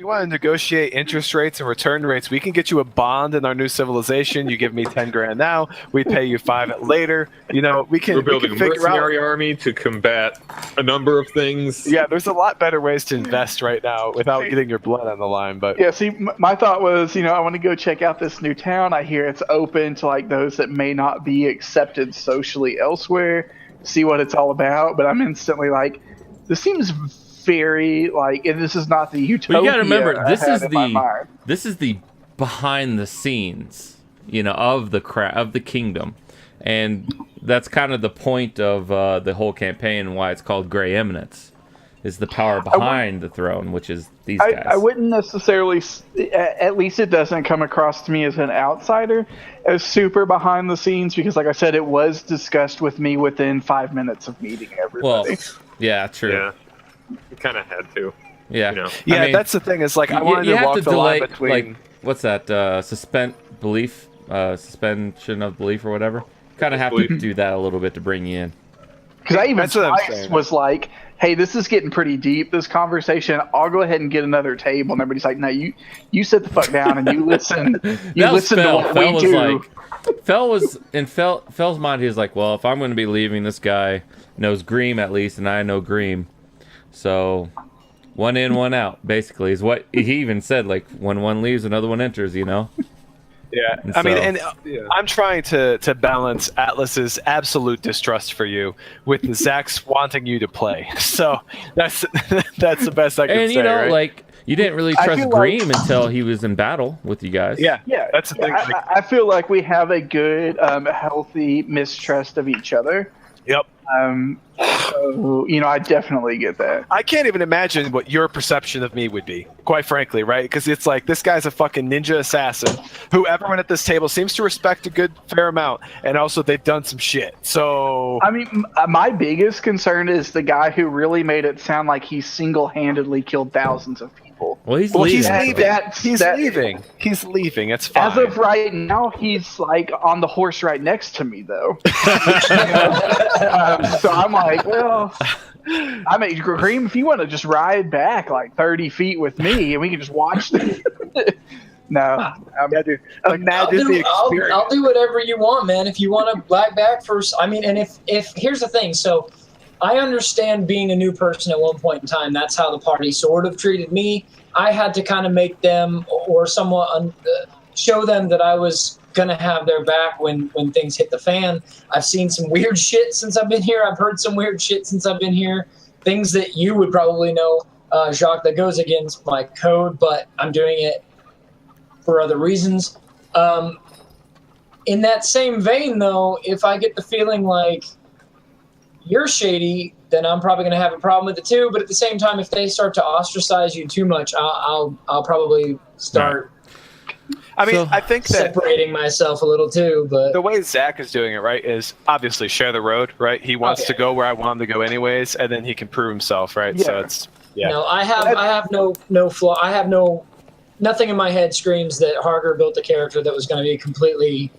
you want to negotiate interest rates and return rates, we can get you a bond in our new civilization. You give me 10 grand now, we pay you 5 later. You know, we can. We're building we a can figure mercenary out. army to combat a number of things. Yeah, there's a lot better ways to invest right now without getting your blood on the line. But yeah, see, my thought was, I want to go check out this new town. I hear it's open to like those that may not be accepted socially elsewhere. See what it's all about. But I'm instantly like, this seems very like, and this is not the utopia. Well, you gotta remember, this is the behind the scenes, of the kingdom, and that's kind of the point of the whole campaign and why it's called Grey Eminence, is the power behind the throne, which is these guys. I wouldn't necessarily, at least it doesn't come across to me as an outsider, as super behind the scenes, because like I said, it was discussed with me within 5 minutes of meeting everybody. Well, yeah, true. Yeah. You kind of had to. Yeah. Yeah, I mean, that's the thing. Is like I wanted you to have walk to the delay, line between. like, what's that? Suspension of belief or whatever. Kind of have to do that a little bit to bring you in. Because I even That's what I'm twice saying. was like, hey, this is getting pretty deep, this conversation. I'll go ahead and get another table. And everybody's like, no, you sit the fuck down and you listen. You That was listen to Fel. what Fel we was do. like, Fel was in Fel's mind. He was like, well, if I'm going to be leaving, this guy knows Greem at least, and I know Greem, so one in, one out, basically, is what he even said. Like, when one leaves, another one enters. Yeah. I mean, I'm trying to balance Atlas's absolute distrust for you with Zach's wanting you to play. So that's the best I can say. And right? like, you didn't really I trust feel like- Greem until he was in battle with you guys. Yeah, Yeah, that's the thing. I feel like we have a good, healthy mistrust of each other. Yep. So, I definitely get that. I can't even imagine what your perception of me would be, quite frankly, right? Because it's like, this guy's a fucking ninja assassin who everyone at this table seems to respect a good fair amount, and also they've done some shit. So I mean, my biggest concern is the guy who really made it sound like he single-handedly killed thousands of people. Well, he's well, leaving. he's leaving. That's- leaving. He's leaving. It's fine. As of right now, he's like on the horse right next to me, though. So I'm like, well, I mean, Greem, if you want to just ride back like 30 feet with me and we can just watch this. No, imagine the experience. I'll do whatever you want, man. If you want to black back first, I mean, and if here's the thing, so I understand being a new person at one point in time. That's how the party sort of treated me. I had to kind of make them or somewhat show them that I was gonna have their back when things hit the fan. I've seen some weird shit since I've been here. I've heard some weird shit since I've been here. Things that you would probably know, Jacques, that goes against my code, but I'm doing it for other reasons. In that same vein, though, if I get the feeling like you're shady, then I'm probably going to have a problem with it too. But at the same time, if they start to ostracize you too much, I'll probably start. I mean, I think that separating myself a little too. But the way Zach is doing it, right, is obviously share the road, right? He wants to go where I want him to go anyways, and then he can prove himself, right? Yeah. So it's No, I have no flaw. I have nothing in my head screams that Harger built a character that was going to be completely.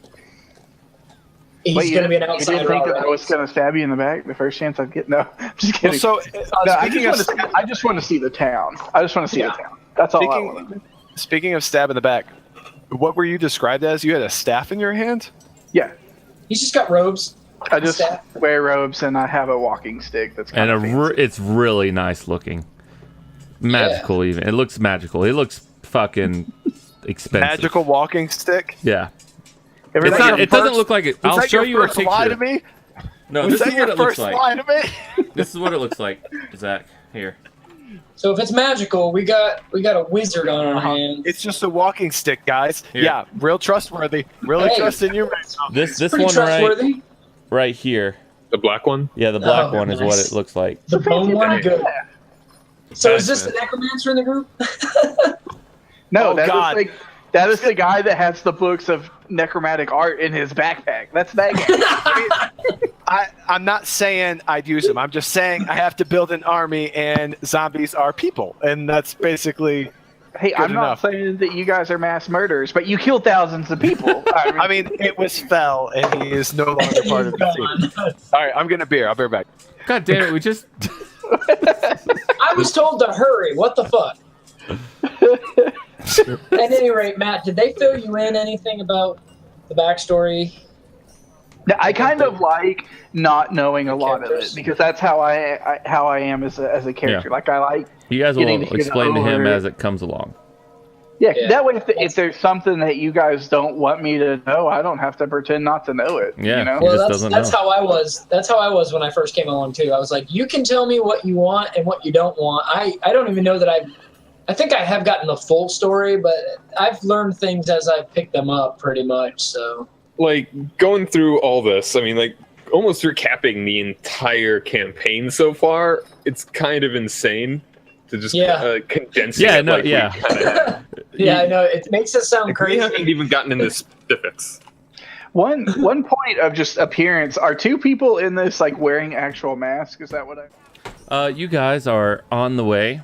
He's going to be an outsider. You didn't think that I already. was going to stab you in the back the first chance I'd get? No, I'm just kidding. Well, so No, I just want to see the town. I just want to see the town. That's all I want. Speaking of stab in the back, what were you described as? You had a staff in your hand? Yeah, He's just got robes. I just Staff. wear robes and I have a walking stick. That's kind And of it's really nice looking. Magical, even. It looks magical. It looks fucking expensive. Magical walking stick? Yeah. It's It's not, it doesn't look like it. Was I'll that show your you a first lie to picture. me? No, Was this that is your what it looks first like. lie to me? This is what it looks like, Zach. Here. So if it's magical, we got a wizard on our hands. It's just a walking stick, guys. Here. Yeah, real trustworthy. Really Hey. trust in you. This Pretty one trustworthy. right here. The black one? Yeah, the black Oh, one is nice. what it looks like. The bone one, good. So is this Nice, the necromancer in the group? No, Oh, God. that is the guy that has the books of necromantic art in his backpack. That's that guy. I'm not saying I'd use them. I'm just saying I have to build an army, and zombies are people, and that's basically. Hey, Good I'm not enough. saying that you guys are mass murderers, but you killed thousands of people. I mean, it was Fel, and he is no longer part of the team. All right, I'm getting a beer. I'll be right back. God damn it, we just... I was told to hurry. What the fuck? At any rate, Matt, did they fill you in anything about the backstory? I kind of like not knowing a lot of it Characters. because that's how I am as a character. Yeah. Like I like You guys getting will to hear explain to him over- as it comes along. Yeah, Yeah. that way if there's something that you guys don't want me to know, I don't have to pretend not to know it. Yeah. You know? He Well, just that's doesn't know. how I was. That's how I was when I first came along too. I was like, you can tell me what you want and what you don't want. I don't even know that I think I have gotten the full story, but I've learned things as I've picked them up pretty much. So Like, going through all this, I mean, like, almost recapping the entire campaign so far, it's kind of insane to just Yeah. condense Yeah, it. no, like yeah. we kinda, yeah, I know it makes it sound like, we crazy. haven't even gotten into specifics. One point of just appearance. Are two people in this like wearing actual masks? Is that what I? You guys are on the way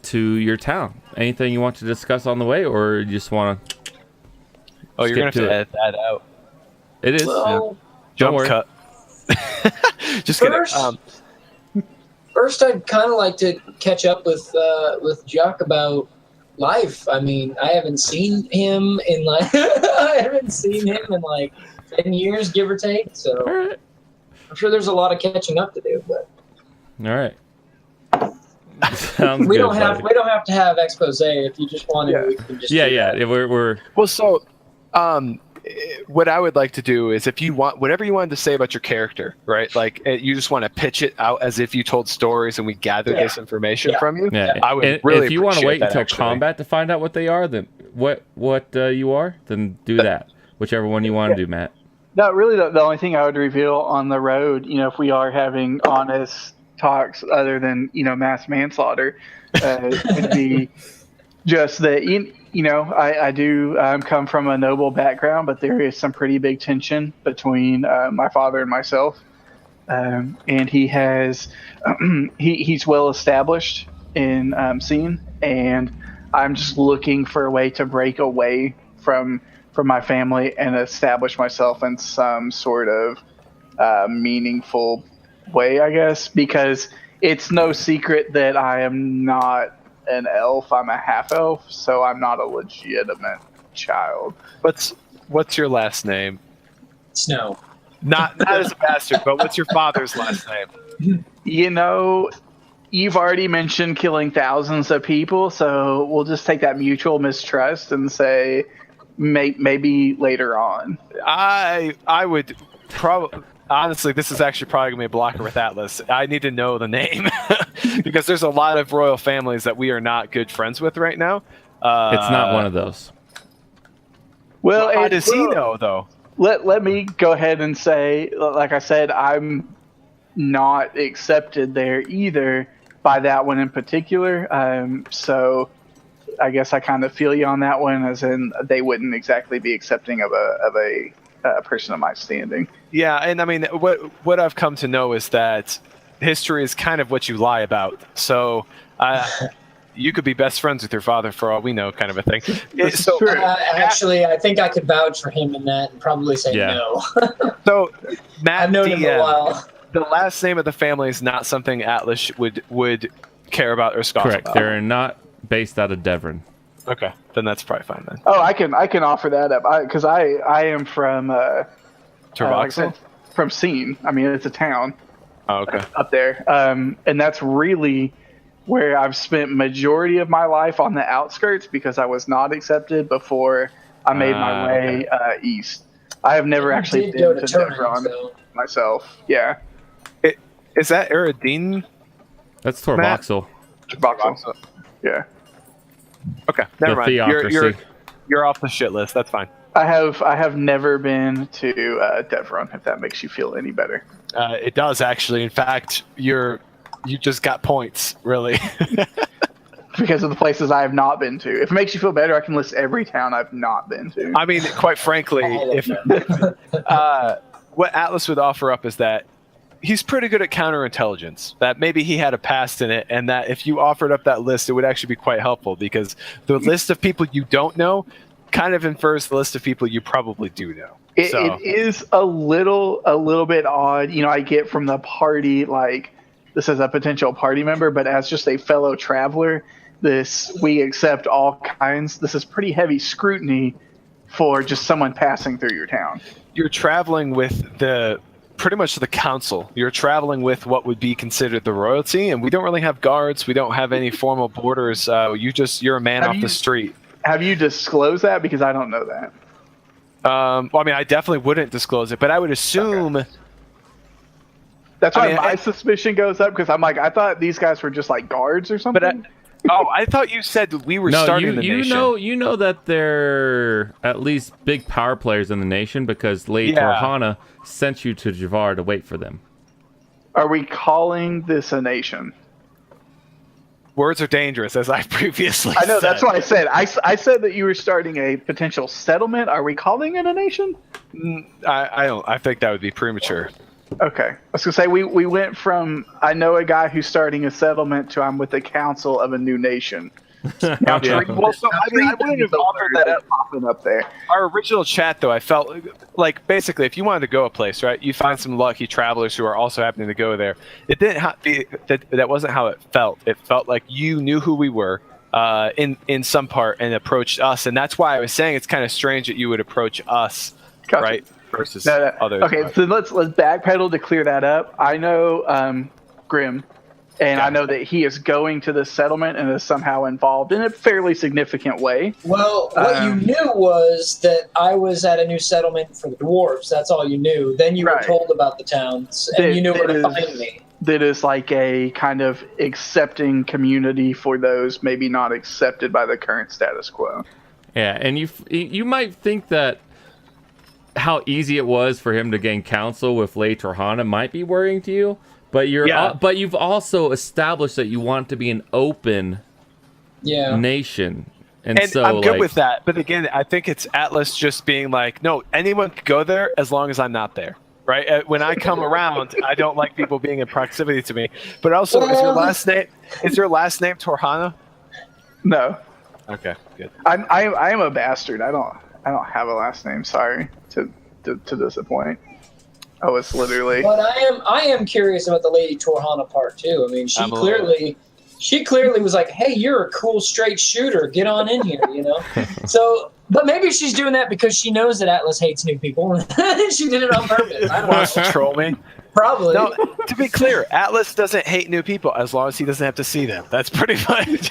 to your town. Anything you want to discuss on the way, or you just want to? Oh, you're gonna have Skip to to it. edit that out. It is. Well, Jump worry. cut. Just kidding. First- first, I'd kind of like to catch up with Jacques about life. I mean, I haven't seen him in like 10 years, give or take. All So right. I'm sure there's a lot of catching up to do. But All right. Sounds we good, don't have buddy. to have expose. If you just wanted, Yeah. we can just Yeah, do yeah. that. We're Well, so, what I would like to do is, if you want, whatever you wanted to say about your character, right? Like, you just want to pitch it out as if you told stories and we gathered Yeah. this information Yeah. from you. yeah. I would And really if you want to appreciate wait that, until actually. combat to find out what they are, then what you are, then do that. Whichever one you want to do, Matt. No, really, the only thing I would reveal on the road, if we are having honest talks other than, mass manslaughter, would be just that, I do come from a noble background, but there is some pretty big tension between my father and myself. And he has, he's well established in Seine, and I'm just looking for a way to break away from my family and establish myself in some sort of meaningful way, I guess, because it's no secret that I am not an elf. I'm a half elf, so I'm not a legitimate child. What's your last name? Snow. Not as a bastard, but what's your father's last name? You've already mentioned killing thousands of people, so we'll just take that mutual mistrust and say maybe later on. I would probably, honestly, this is actually probably gonna be a blocker with Atlas. I need to know the name because there's a lot of royal families that we are not good friends with right now. It's not one of those. Well, How and- does he know though? Let me go ahead and say, like I said, I'm not accepted there either by that one in particular. So I guess I kind of feel you on that one, as in they wouldn't exactly be accepting of a person of my standing. Yeah, and I mean, what I've come to know is that history is kind of what you lie about. So you could be best friends with your father for all we know, kind of a thing. That's So, true. Actually, I think I could vouch for him in that and probably say Yeah. no. so Matt, I've known him a while. the last name of the family is not something Atlas would care about or scoff Correct. about. They're not based out of Devon. Okay, then that's probably fine then. Oh, I can offer that up because I am from like I Turboxel? said, from Seine. I mean, it's a town Oh, okay. up there, and that's really where I've spent majority of my life, on the outskirts, because I was not accepted before I made my way east. I have never You actually did go been to Turin, Devon so- myself. Yeah, Is that Eridine? That's Torvoxel. Turboxel. Yeah. Okay, never The mind. theocracy. You're off the shit list. That's fine. I have never been to Devron, if that makes you feel any better. It does actually. In fact, you just got points, really. Because of the places I have not been to. If it makes you feel better, I can list every town I've not been to. I mean, quite frankly, if what Atlas would offer up is that he's pretty good at counterintelligence. That maybe he had a past in it, and that if you offered up that list, it would actually be quite helpful, because the list of people you don't know kind of infers the list of people you probably do know. It is a little bit odd. I get from the party, like, this is a potential party member, but as just a fellow traveler, this we accept all kinds. This is pretty heavy scrutiny for just someone passing through your town. You're traveling with pretty much the council. You're traveling with what would be considered the royalty, and we don't really have guards. We don't have any formal borders. You're a man off the street. Have you disclosed that? Because I don't know that. Well, I mean, I definitely wouldn't disclose it, but I would assume. Okay. That's why my suspicion goes up, because I'm like, I thought these guys were just like guards or something. I thought you said we were starting the nation. You know that they're at least big power players in the nation because Lady Torhana sent you to Javar to wait for them. Are we calling this a nation? Words are dangerous, as I previously said. I know, that's what I said. I said that you were starting a potential settlement. Are we calling it a nation? I don't. I think that would be premature. Okay. I was going to say, we went from, I know a guy who's starting a settlement to I'm with the council of a new nation. Now, Well, so I wouldn't have offered that up. Popping up there. Our original chat, though, I felt like basically if you wanted to go a place, right, you find some lucky travelers who are also happening to go there. It didn't that wasn't how it felt. It felt like you knew who we were in some part and approached us, and that's why I was saying it's kind of strange that you would approach us, Gotcha. right, versus No. others. Okay, so let's backpedal to clear that up. I know Grim. And I know that he is going to this settlement and is somehow involved in a fairly significant way. Well, what you knew was that I was at a new settlement for the dwarves. That's all you knew. Then you were told about the towns, and you knew where to find me. That is like a kind of accepting community for those maybe not accepted by the current status quo. Yeah, and you might think that how easy it was for him to gain counsel with Lady Torhana might be worrying to you. But but you've also established that you want to be an open nation, and so I'm good with that. But again, I think it's Atlas just being like, no, anyone can go there as long as I'm not there, right? When I come around, I don't like people being in proximity to me. But also, is your last name Torhana? No. Okay, good. I am a bastard. I don't have a last name. Sorry to disappoint. I was literally. But I am curious about the Lady Torhana part too. I mean, she clearly was like, "Hey, you're a cool straight shooter. Get on in here," you know. So, but maybe she's doing that because she knows that Atlas hates new people. She did it on purpose. I don't Wants to troll me. Probably. No, to be clear, Atlas doesn't hate new people as long as he doesn't have to see them. That's pretty much.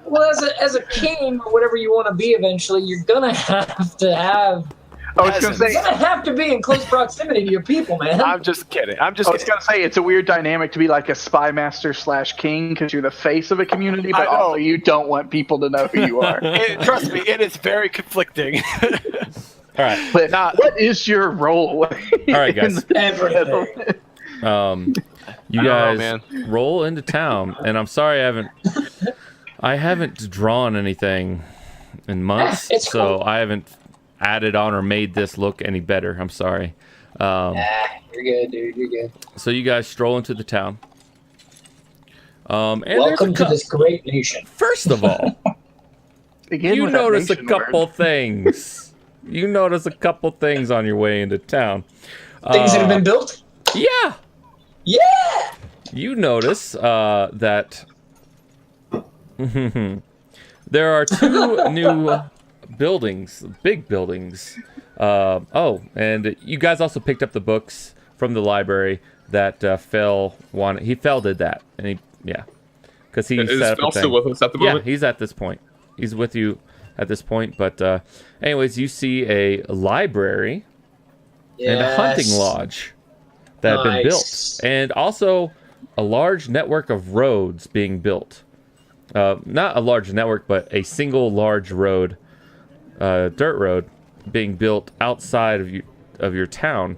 Well, as a king or whatever you want to be, eventually, you're gonna have to have. I was going to say, you're gonna have to be in close proximity to your people, man. I'm just kidding. I was going to say it's a weird dynamic to be like a spy master / king because you're the face of a community, but also you don't want people to know who you are. Trust me, it is very conflicting. All right. But what is your role? All right, guys. Everything. You guys roll into town, and I'm sorry I haven't drawn anything in months, so I haven't added on or made this look any better. I'm sorry. You're good, dude. You're good. So you guys stroll into the town. And welcome to this great nation. First of all, you notice a couple things. You notice a couple things on your way into town. Things that have been built? Yeah. Yeah. You notice that there are two new buildings, big buildings. And you guys also picked up the books from the library that Phil wanted. Phil did that, and because he set up Phil still with us at the moment? Yeah, he's at this point. He's with you at this point. But anyways, you see a library and a hunting lodge that have been built, and also a large network of roads being built. Not a large network, but a single large road. Dirt road being built outside of your town,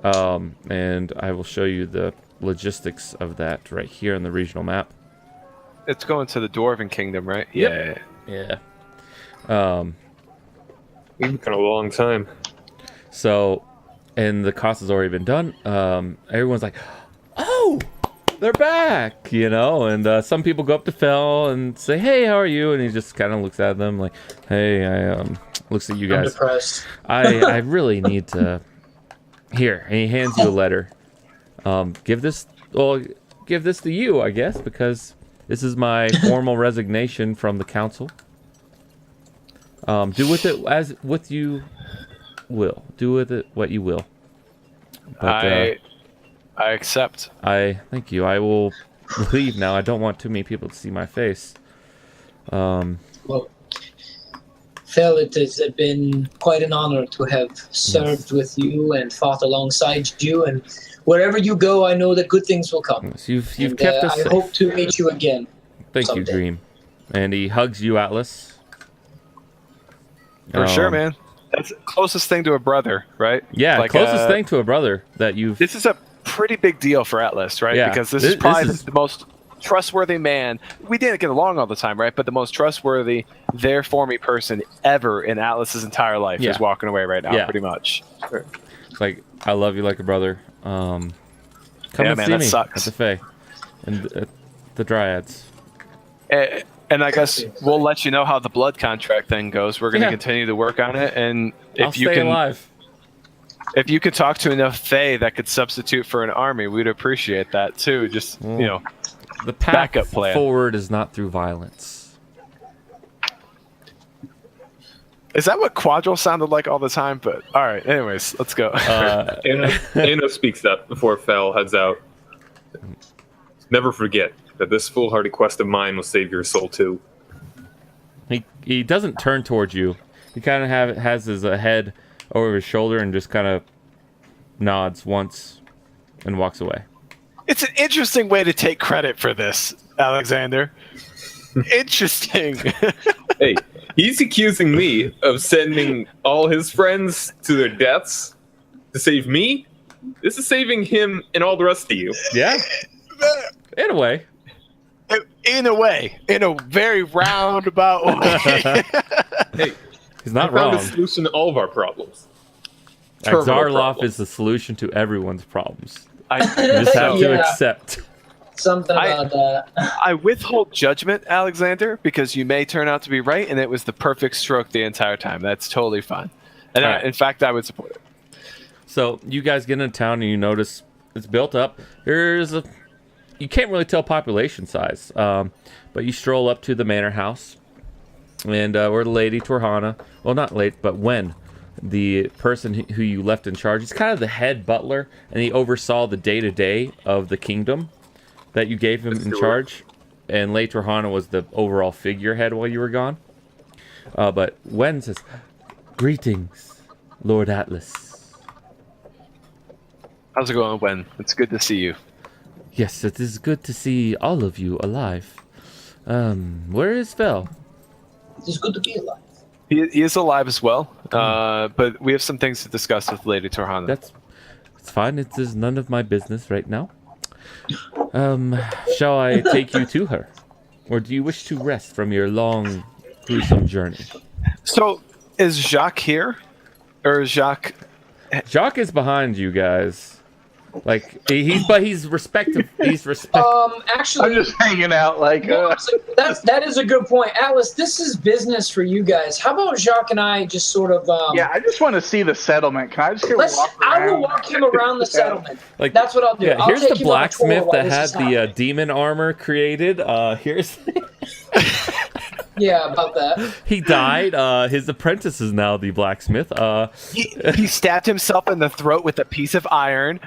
and I will show you the logistics of that right here on the regional map. It's going to the Dwarven Kingdom, right? Yep. Yeah. Kind of a long time. So, and the cost has already been done. Everyone's like, "Oh, they're back," and some people go up to Phil and say, "Hey, how are you?" And he just kind of looks at them like, "Hey, I looks at you guys. I'm depressed. I really need to." Here, and he hands you a letter. Give this to you, I guess, because This is my formal resignation from the council. Do with it as what you will. Do with it what you will. But, I accept. Thank you. I will leave now. I don't want too many people to see my face. Well, Phil, it has been quite an honor to have served with you and fought alongside you. And wherever you go, I know that good things will come. Yes, you've kept us I safe. hope to meet you again. Thank you, someday. Dream. And he hugs you, Atlas. For sure, man. That's the closest thing to a brother, right? Yeah, Like, closest thing to a brother that you've. This is a pretty big deal for Atlas, right? Yeah. Because this This is probably is- the most trustworthy man. We didn't get along all the time, right? But the most trustworthy, there for me person ever in Atlas's entire life Yeah. is walking away right now, Yeah. pretty much. Like, I love you like a brother. Come Yeah, and man, see that me sucks. at the Fae and at the Dryads. And I guess we'll let you know how the blood contract thing goes. We're going to Yeah. continue to work on it, and I'll if you stay can, alive. if you could talk to enough Fae that could substitute for an army, we'd appreciate that too. Just you know, The path backup plan. forward is not through violence. is that what Quadril sounded like all the time? But all right, anyways, let's go. Anna speaks up before Fel heads out. Never forget that this foolhardy quest of mine will save your soul too. He doesn't turn towards you. He kind of has his head over his shoulder and just kind of nods once and walks away. It's an interesting way to take credit for this, Alexander. Interesting. Hey, he's accusing me of sending all his friends to their deaths to save me. This is saving him and all the rest of you. Yeah, in a way. In a way, in a very roundabout way. Hey, He's not I found wrong. a solution to all of our problems. Terminal Axar'loth problems. is the solution to everyone's problems. I You just have to Yeah. accept. Something about that. I withhold judgment, Alexander, because you may turn out to be right, and it was the perfect stroke the entire time. That's totally fine. And All right. in fact, I would support it. So you guys get into town and you notice it's built up. You can't really tell population size, but you stroll up to the manor house, and where the Lady Torhana, well, not late, but when the person who you left in charge, he's kind of the head butler, and he oversaw the day-to-day of the kingdom that you gave him in charge, and Lady Torhana was the overall figurehead while you were gone. But Wen says, "Greetings, Lord Atlas." How's it going, Wen? It's good to see you. Yes, it is good to see all of you alive. Where is Fel? It's good to be alive. He is alive as well, but we have some things to discuss with Lady Torhana. It's fine. It is none of my business right now. Shall I take you to her? Or do you wish to rest from your long, gruesome journey? So, is Jacques here? Or is Jacques... Jacques is behind you guys. Like, he's respectful. Actually, I'm just hanging out like. that is a good point, Atlas. This is business for you guys. How about Jacques and I just sort of? Yeah, I just want to see the settlement. Can I just go walk around? I will walk him around the settlement. Like, That's what I'll do. Yeah, I'll here's take the him on a tour blacksmith while that this had is the happening. demon armor created. Here's Yeah, about that. he died. His apprentice is now the blacksmith. He stabbed himself in the throat with a piece of iron.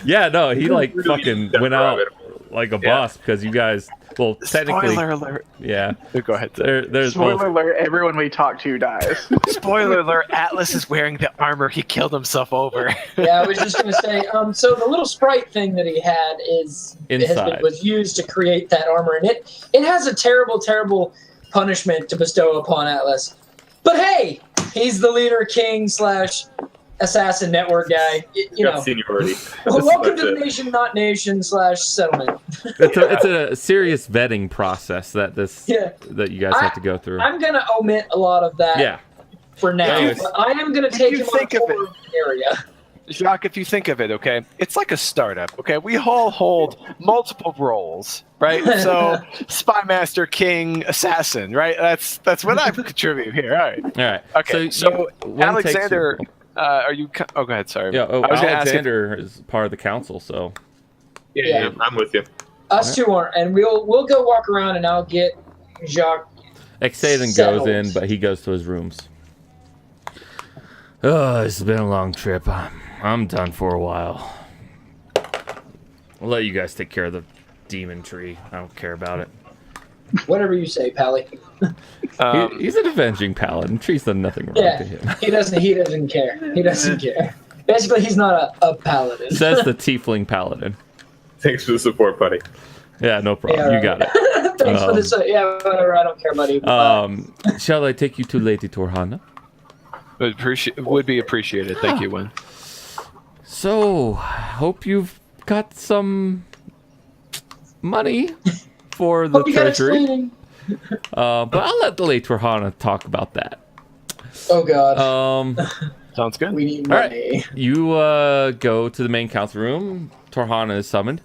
Yeah, no, he like Really fucking step went out rabbit. like a boss because you guys. Well, technically, Spoiler alert. yeah. Go ahead. There's Spoiler both. alert, everyone we talk to dies. Spoiler alert, Atlas is wearing the armor he killed himself over. Yeah, I was just gonna say. So the little sprite thing that he had Inside. was used to create that armor, and it has a terrible punishment to bestow upon Atlas. But hey, he's the leader, king / assassin network guy. You Got know. seniority. Welcome That's to the it. nation, not nation / settlement. It's a serious vetting process that Yeah. that you guys have to go through. I'm gonna omit a lot of that Yeah. for now. Anyways. But I am gonna take you him on a think of tour of the area. Jacques, if you think of it, okay, it's like a startup, okay? We all hold multiple roles, right? So, spy master, king, assassin, right? That's what I contribute here. All right. All right. Okay. So, Wen Alexander, takes are you? Oh, go ahead. Sorry. you. Yeah. Oh, I was gonna ask if- Alexander is part of the council, so Yeah, I'm with you. Us two aren't, and we'll go walk around, and I'll get Jacques. Xaden goes in, but he goes to his rooms. Oh, it's been a long trip. I'm done for a while. I'll let you guys take care of the demon tree. I don't care about it. Whatever you say, Pally. He's an avenging paladin. Tree's done nothing wrong to him. He doesn't care. He doesn't care. Basically, he's not a paladin. Says the tiefling paladin. Thanks for the support, buddy. Yeah, no problem. Yeah, you got it. Thanks for this. Yeah, whatever. I don't care, buddy. Shall I take you to Lady Torhana? Would be appreciated. Thank you, Win. So, hope you've got some money for the treasury. But I'll let the Lady Torhana talk about that. Oh God. Sounds good. We need All money. right. You go to the main council room. Torhana is summoned.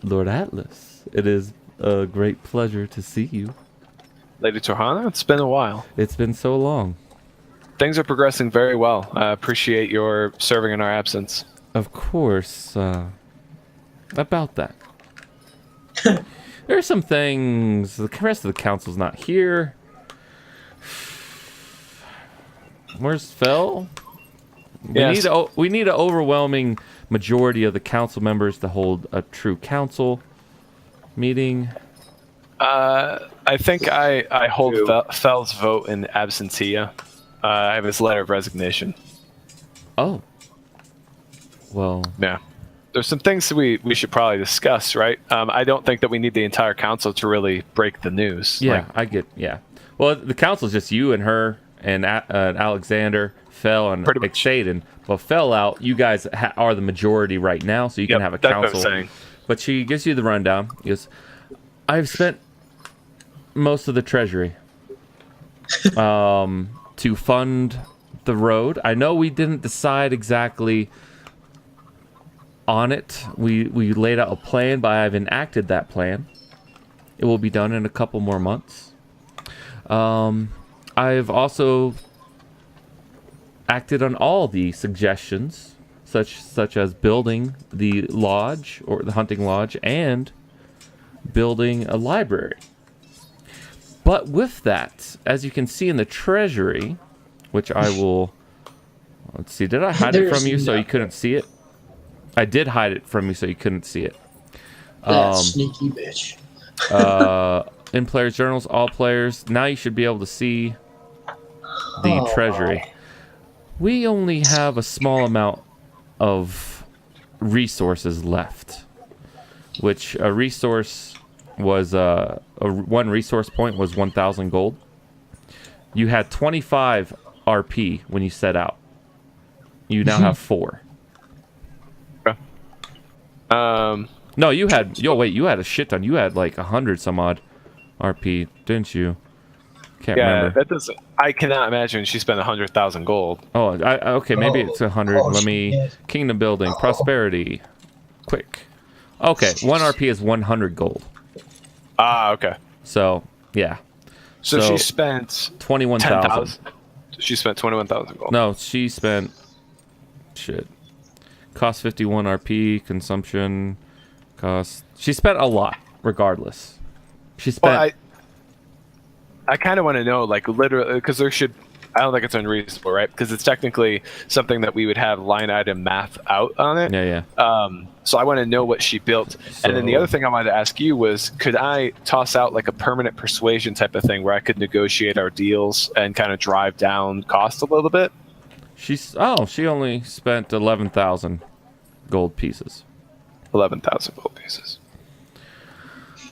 Lord Atlas, it is a great pleasure to see you. Lady Torhana, it's been a while. It's been so long. Things are progressing very well. I appreciate your serving in our absence. Of course. About that. There are some things. The rest of the council's not here. Where's Fel? Yes. We need an overwhelming majority of the council members to hold a true council meeting. I think I hold Fel's vote in absentia. I have his letter of resignation. Oh. Well. Yeah. There's some things that we should probably discuss, right? I don't think that we need the entire council to really break the news. Yeah, yeah. Well, the council's just you and her and Alexander, Fel, and Xaden. Well, Fel out, you guys are the majority right now, so you can have a council. That's what I'm saying. But she gives you the rundown. She goes, I've spent most of the treasury to fund the road. I know we didn't decide exactly on it. We laid out a plan, but I've enacted that plan. It will be done in a couple more months. I've also acted on all the suggestions, such as building the lodge or the hunting lodge and building a library. But with that, as you can see in the treasury, which I will, let's see, did I hide it from you so you couldn't see it? I did hide it from you so you couldn't see it. That sneaky bitch. In players' journals, all players. Now you should be able to see the treasury. We only have a small amount of resources left, which a resource was one resource point was 1,000 gold. You had 25 RP when you set out. You now have 4. No, you had. You had a shit ton. You had like 100 some odd RP, didn't you? Can't remember. That doesn't. I cannot imagine she spent 100,000 gold. Oh, okay. Maybe it's 100. Let me. Shit. Kingdom building, prosperity, quick. Okay, 1 RP is 100 gold. Okay. So yeah. So she spent 21,000. She spent 21,000 gold. No, she spent. Shit. Cost 51 RP, consumption, cost. She spent a lot, regardless. She spent. Well, I kind of want to know, like, literally, because there should. I don't think it's unreasonable, right? Because it's technically something that we would have line item math out on it. Yeah. So I want to know what she built. And then the other thing I wanted to ask you was, could I toss out like a permanent persuasion type of thing where I could negotiate our deals and kind of drive down cost a little bit? She only spent 11,000 gold pieces. 11,000 gold pieces.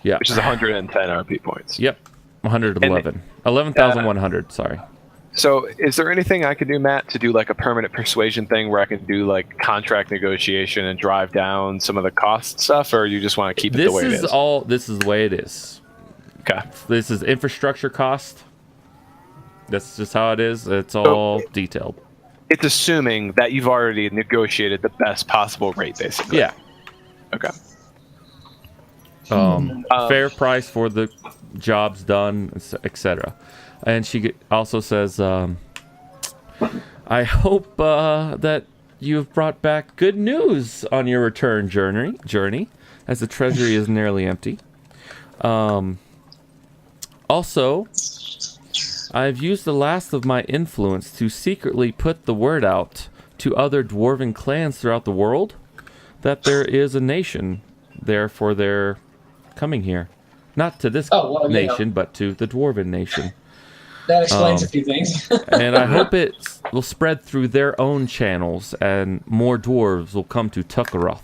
Yeah. Which is 110 RP points. Yep. 111. 11,100, sorry. So is there anything I could do, Matt, to do like a permanent persuasion thing where I can do like contract negotiation and drive down some of the cost stuff, or you just want to keep it the way it is? This is the way it is. Okay. This is infrastructure cost. That's just how it is. It's all detailed. It's assuming that you've already negotiated the best possible rate, basically. Yeah. Okay. Fair price for the jobs done, etc. And she also says, I hope that you've brought back good news on your return journey. as the treasury is nearly empty. Also, I've used the last of my influence to secretly put the word out to other dwarven clans throughout the world that there is a nation there for their coming here. Not to this nation, but to the dwarven nation. That explains a few things. And I hope it will spread through their own channels and more dwarves will come to Axar'loth.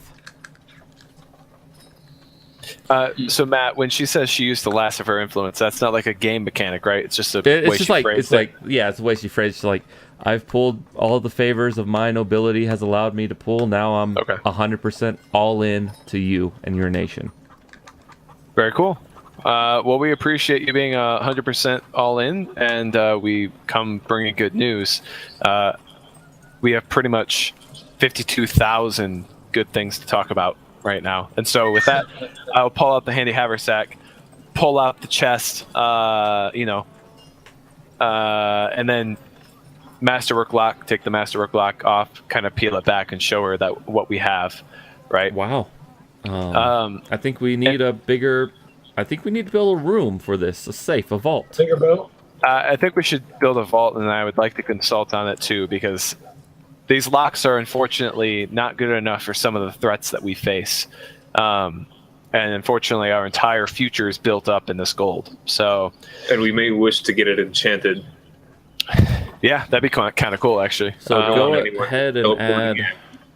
So Matt, when she says she used the last of her influence, that's not like a game mechanic, right? It's just a It's way just she like phrased it's it. like yeah, it's the way she phrased it. She's like, I've pulled all the favors of my nobility has allowed me to pull. Now I'm 100% all in to you and your nation. Very cool. Well, we appreciate you being 100% all in, and we come bringing good news. We have pretty much 52,000 good things to talk about right now. And so with that, I'll pull out the handy haversack, pull out the chest, and then masterwork lock, take the masterwork lock off, kind of peel it back and show her that what we have, right? Wow. I think we need a bigger... I think we need to build a room for this, a safe, a vault. Bigger boat? I think we should build a vault, and I would like to consult on it too, because these locks are unfortunately not good enough for some of the threats that we face. And unfortunately, our entire future is built up in this gold. So, and we may wish to get it enchanted. Yeah, that'd be kind of cool, actually. So go ahead and add,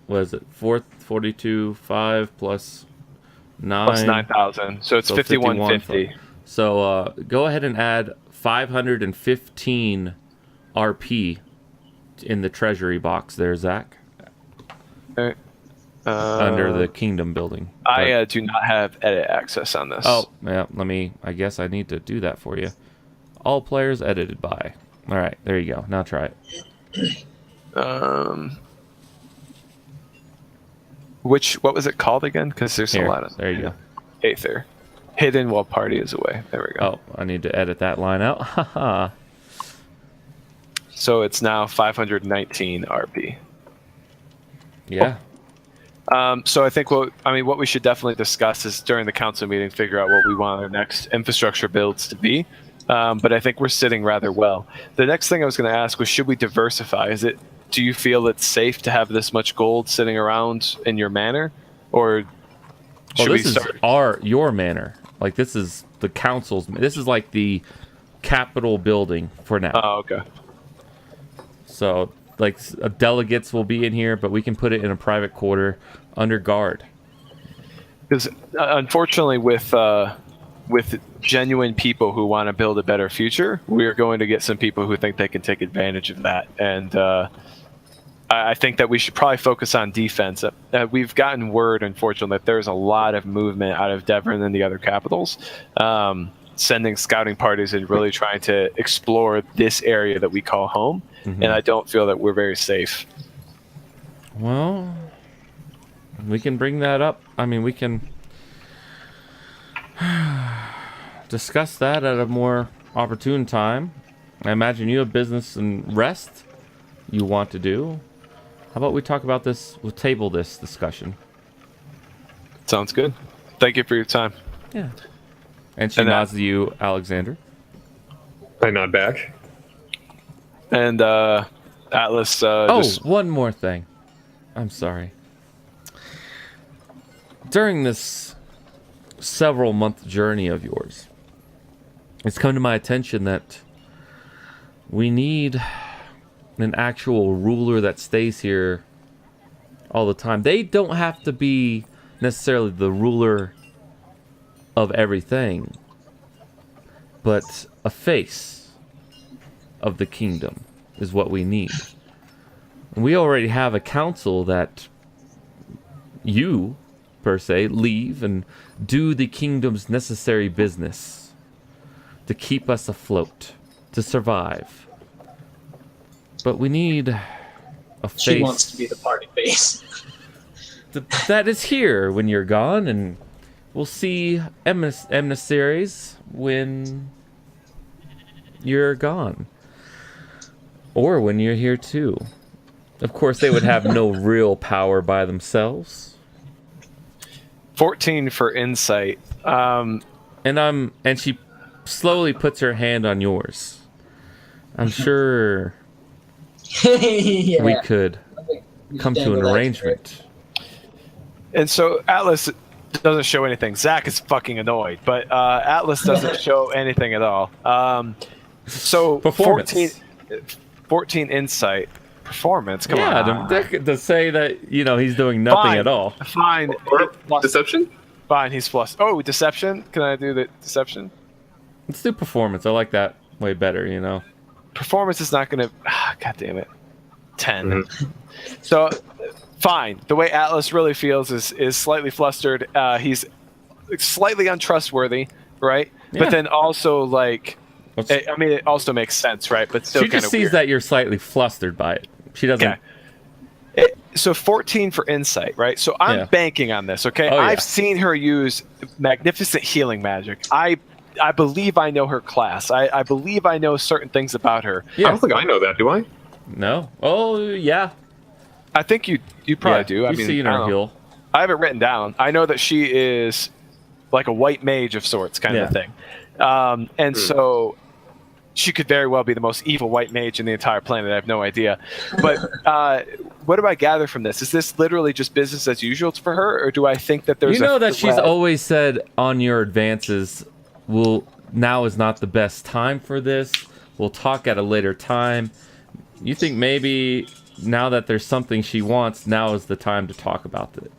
what is it, 42, 5 plus 9. Plus 9,000. So it's 5150. So go ahead and add 515 RP in the treasury box there, Zach. Okay. Under the kingdom building. I do not have edit access on this. Oh, yeah, I guess I need to do that for you. All players edited by. All right, there you go. Now try it. What was it called again? Because there's a lot of... There you go. Aether. Hidden while party is away. There we go. Oh, I need to edit that line out. Haha. So it's now 519 RP. Yeah. So I think what we should definitely discuss is during the council meeting, figure out what we want our next infrastructure builds to be. But I think we're sitting rather well. The next thing I was going to ask was, should we diversify? Do you feel it's safe to have this much gold sitting around in your manor, or should we start? Your manor. Like, this is the council's. This is like the capital building for now. Oh, okay. So, like, delegates will be in here, but we can put it in a private quarter under guard. Because unfortunately, with genuine people who want to build a better future, we are going to get some people who think they can take advantage of that. And I think that we should probably focus on defense. We've gotten word, unfortunately, that there's a lot of movement out of Devon and the other capitals, sending scouting parties and really trying to explore this area that we call home. Mm-hmm. And I don't feel that we're very safe. Well, we can bring that up. I mean, we can discuss that at a more opportune time. I imagine you have business and rest you want to do. How about we talk about this, we'll table this discussion. Sounds good. Thank you for your time. Yeah. And she nods to you, Alexander. I nod back. And Atlas one more thing. I'm sorry. During this several month journey of yours, it's come to my attention that we need an actual ruler that stays here all the time. They don't have to be necessarily the ruler of everything, but a face of the kingdom is what we need. And we already have a council that you, per se, leave and do the kingdom's necessary business to keep us afloat, to survive. But we need a face. She wants to be the party face. That is here when you're gone, and we'll see emissaries when you're gone. Or when you're here too. Of course, they would have no real power by themselves. 14 for insight. And she slowly puts her hand on yours. I'm sure Yeah. we could come to an arrangement. And so Atlas doesn't show anything. Zach is fucking annoyed, but Atlas doesn't show anything at all. So Performance. 14 insight. Performance, come on. To say that, he's doing nothing Fine. at all. Fine. Or deception? Fine, he's flustered. Oh, deception? Can I do the deception? Let's do performance. I like that way better, Performance is not going to... God damn it. 10. Mhm. So, fine. The way Atlas really feels is slightly flustered. He's slightly untrustworthy, right? Yeah. But then also, like... it also makes sense, right? But still She just sees weird. that you're slightly flustered by it. She doesn't... Okay. So 14 for insight, right? So I'm banking on this, okay? Oh, yeah. I've seen her use magnificent healing magic. I believe I know her class. I believe I know certain things about her. I don't think I know that, do I? No? Oh, yeah. I think you probably do. You've seen her heal. I have it written down. I know that she is like a white mage of sorts kind of thing. And so she could very well be the most evil white mage in the entire planet. I have no idea. But what do I gather from this? Is this literally just business as usual for her, or do I think that there's that she's always said on your advances, now is not the best time for this. We'll talk at a later time. You think maybe now that there's something she wants, now is the time to talk about it.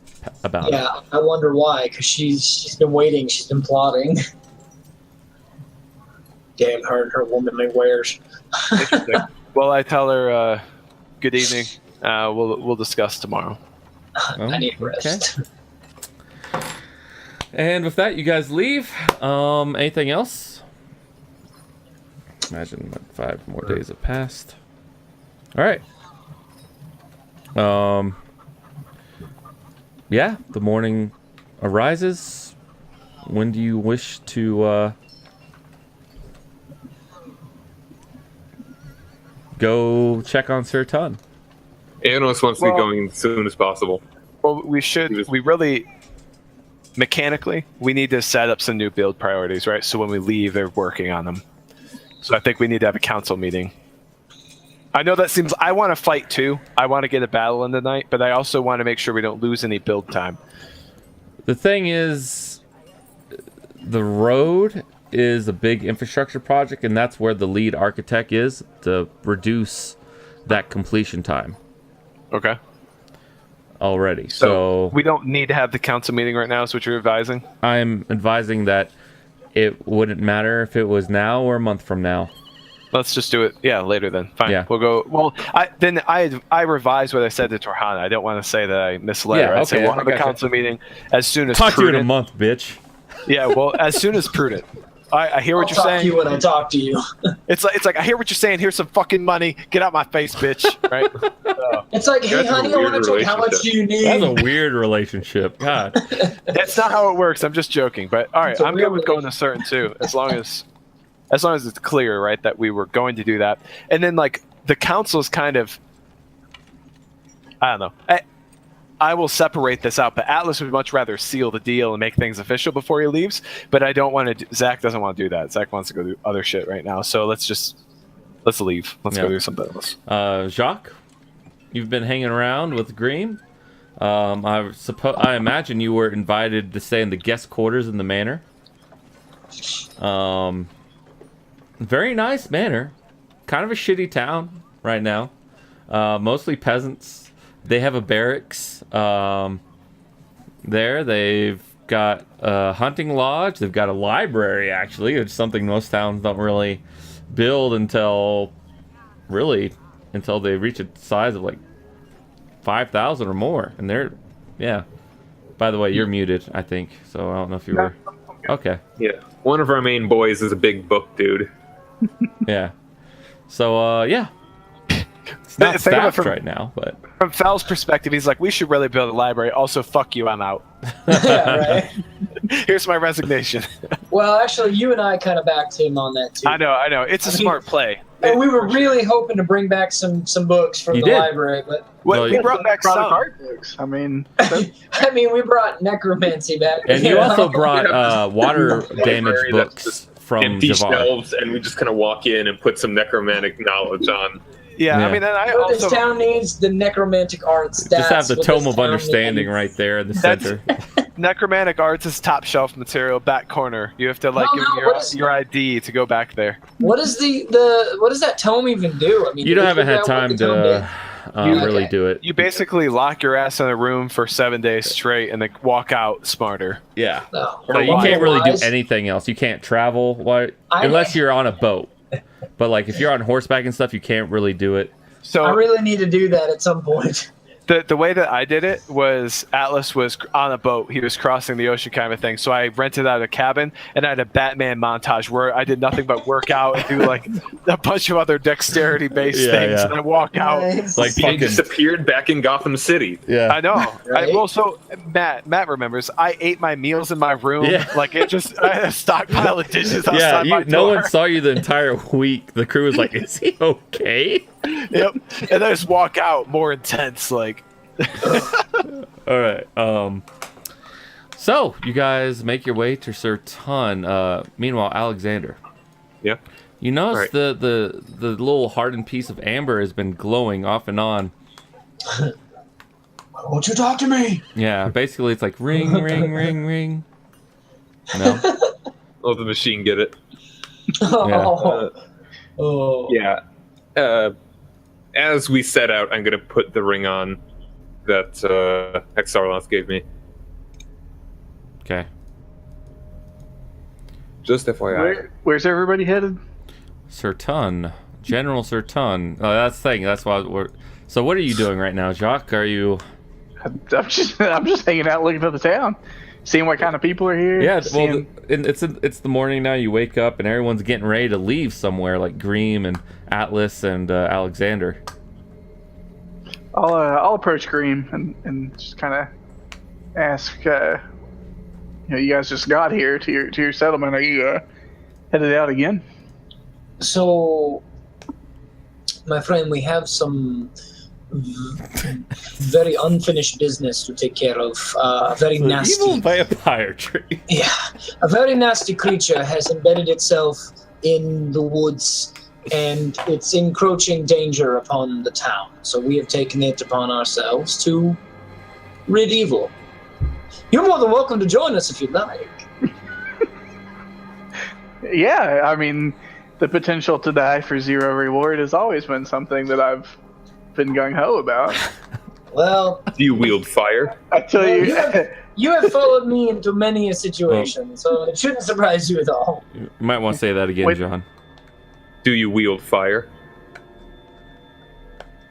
Yeah, I wonder why, because she's been waiting, she's been plotting. Damn her and her womanly wares. Interesting. Well, I tell her, good evening. We'll discuss tomorrow. I need rest. Okay. And with that, you guys leave. Anything else? Imagine that 5 more days have passed. All right. Yeah, the morning arises. When do you wish to go check on Sir Tun? Anos wants to be going as soon as possible. Well, we really, mechanically, we need to set up some new build priorities, right? So when we leave, they're working on them. So I think we need to have a council meeting. I know that seems, I want to fight too. I want to get a battle in the night, but I also want to make sure we don't lose any build time. The thing is, the road is a big infrastructure project, and that's where the lead architect is to reduce that completion time. Okay. Already. So we don't need to have the council meeting right now, is what you're advising? I'm advising that it wouldn't matter if it was now or a month from now. Let's just do it. Yeah, later then. Fine. Yeah. We'll go. Well, I revised what I said to Torhana. I don't want to say that I misled her. I'd say we'll have a council meeting as soon as Talk to you in a prudent. month, bitch. Yeah, well, as soon as prudent. I hear what you're saying. I'll talk to you when I talk to you. It's like I hear what you're saying. Here's some fucking money. Get out my face, bitch. Right? It's like, hey, That's a honey, I want to weird check how much do you need? That's a weird relationship. God. That's not how it works. I'm just joking. But all right, It's a I'm real good with going to certain too, as long as it's clear, right, that we were going to do that. And then like the council's kind of, I don't know. I will separate this out, but Atlas would much rather seal the deal and make things official before he leaves. But I don't want to. Zach doesn't want to do that. Zach wants to go do other shit right now. So let's leave. Let's go do something else. Jacques, you've been hanging around with Green. I imagine you were invited to stay in the guest quarters in the manor. Very nice manor. Kind of a shitty town right now. Mostly peasants. They have a barracks there. They've got a hunting lodge. They've got a library, actually. It's something most towns don't really build until they reach a size of like 5,000 or more. And they're, yeah. By the way, you're muted, I think. So I don't know if you were. Okay. Yeah. One of our main boys is a big book dude. Yeah. So, yeah. It's not staffed right now, but from Fel's perspective, he's like, we should really build a library. Also, fuck you, I'm out. Yeah, right? Here's my resignation. Well, actually, you and I kind of backed him on that too. I know. It's a smart play. And we were really hoping to bring back some books from You the did. library, but We brought back some. art books. I mean, I mean, we brought necromancy back. And you know? also brought water damage Library that's books just from empty Javar. shelves, and we just kind of walk in and put some necromantic knowledge on. Yeah, Yeah. I mean, and I What this also town needs the necromantic arts. Just have the That's what Tome this of town Understanding needs. right there in the That's- center. necromantic arts is top shelf material, back corner. You have to like No, give no, them what is- your ID to go back there. What does what does that tome even do? I mean, You did we haven't figure had out what time the tome did? to really Okay. do it. You basically lock your ass in a room for 7 days straight and then walk out smarter. Yeah. No. So you can't really do Otherwise, anything else. You can't travel I- unless you're on a boat. But like if you're on horseback and stuff, you can't really do it. So I really need to do that at some point. the way that I did it was Atlas was on a boat. He was crossing the ocean kind of thing. So I rented out a cabin and I had a Batman montage where I did nothing but work out and do like a bunch of other dexterity based Yeah, things. yeah. And I walk out. Nice. Like He fucking disappeared back in Gotham City. yeah. I know. Right? Well, so Matt remembers. I ate my meals in my room. Yeah. Like it just I had a stockpile of dishes outside Yeah, my no door. one saw you the entire week. The crew was like, "Is he okay?" Yep. And I just walk out more intense. Like All right. So you guys make your way to Sir Ton. Meanwhile, Alexander, Yeah. you notice Right. the little hardened piece of amber has been glowing off and on. Won't you talk to me? Yeah, basically it's like ring, ring, ring, ring. No. Let the machine get it. Oh. Oh. Yeah. As we set out, I'm going to put the ring on that Axar'loth gave me. Okay. Just FYI. where's everybody headed? Sir Ton, General Sir Ton. Oh, that's the thing. That's why we're. So what are you doing right now, Jacques? Are you? I'm just hanging out, looking at the town, seeing what kind of people are here. Yeah. Well, seeing- it's the morning now. You wake up and everyone's getting ready to leave somewhere, like Greem and Atlas and Alexander. I'll approach Green and just kind of ask. You guys just got here to your settlement. Are you headed out again? So, my friend, we have some very unfinished business to take care of. Very Evil nasty. vampire tree. Yeah, a very nasty creature has embedded itself in the woods, and it's encroaching danger upon the town. So we have taken it upon ourselves to rid evil. You're more than welcome to join us if you'd like. Yeah, I mean, the potential to die for zero reward has always been something that I've been gung ho about. Well, Do you wield fire? I tell Well, you, you have followed me into many a situation, so it shouldn't surprise you at all. You might want to say that again, Wait. John. Do you wield fire?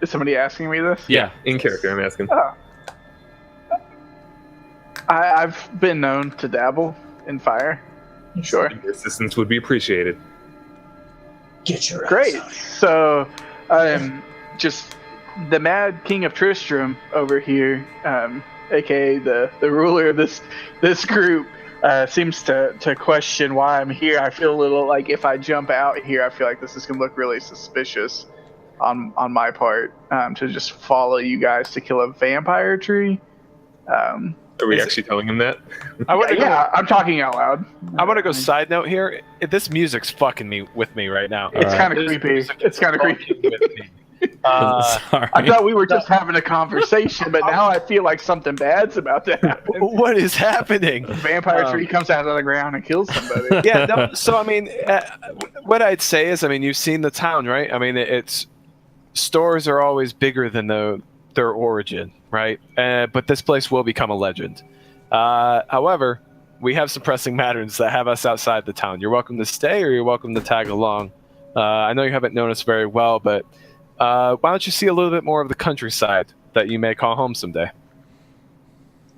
is somebody asking me this? Yeah. In character, I'm asking. I've been known to dabble in fire. Sure. Your assistance would be appreciated. Get your ass Great. out here. So, just the Mad King of Tristram over here, aka the ruler of this group, seems to question why I'm here. I feel a little like if I jump out here, I feel like this is gonna look really suspicious on my part, to just follow you guys to kill a vampire tree. Are we actually telling him that? I want to Yeah, I'm talking out loud. I want to go side note here. This music's fucking me with me right now. It's kind of This creepy. music It's is kind of creepy. fucking with me. Sorry. I thought we were just having a conversation, but now I feel like something bad's about to happen. What is happening? Vampire tree comes out of the ground and kills somebody. Yeah, no, so I mean, what I'd say is, I mean, you've seen the town, right? I mean, it's stores are always bigger than their origin, right? But this place will become a legend. However, we have some pressing matters that have us outside the town. You're welcome to stay, or you're welcome to tag along. I know you haven't known us very well, but why don't you see a little bit more of the countryside that you may call home someday?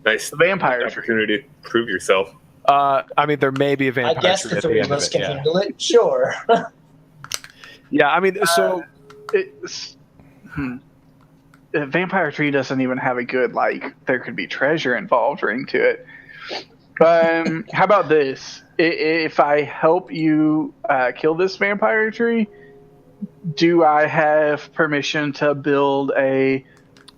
Nice. The vampire tree. Opportunity to prove yourself. I mean, there may be a I vampire guess tree the at the three end of us it, can yeah. handle it. Sure. Yeah, I mean, so The vampire tree doesn't even have a good, like, there could be treasure involved ring to it. How about this? If I help you kill this vampire tree, do I have permission to build a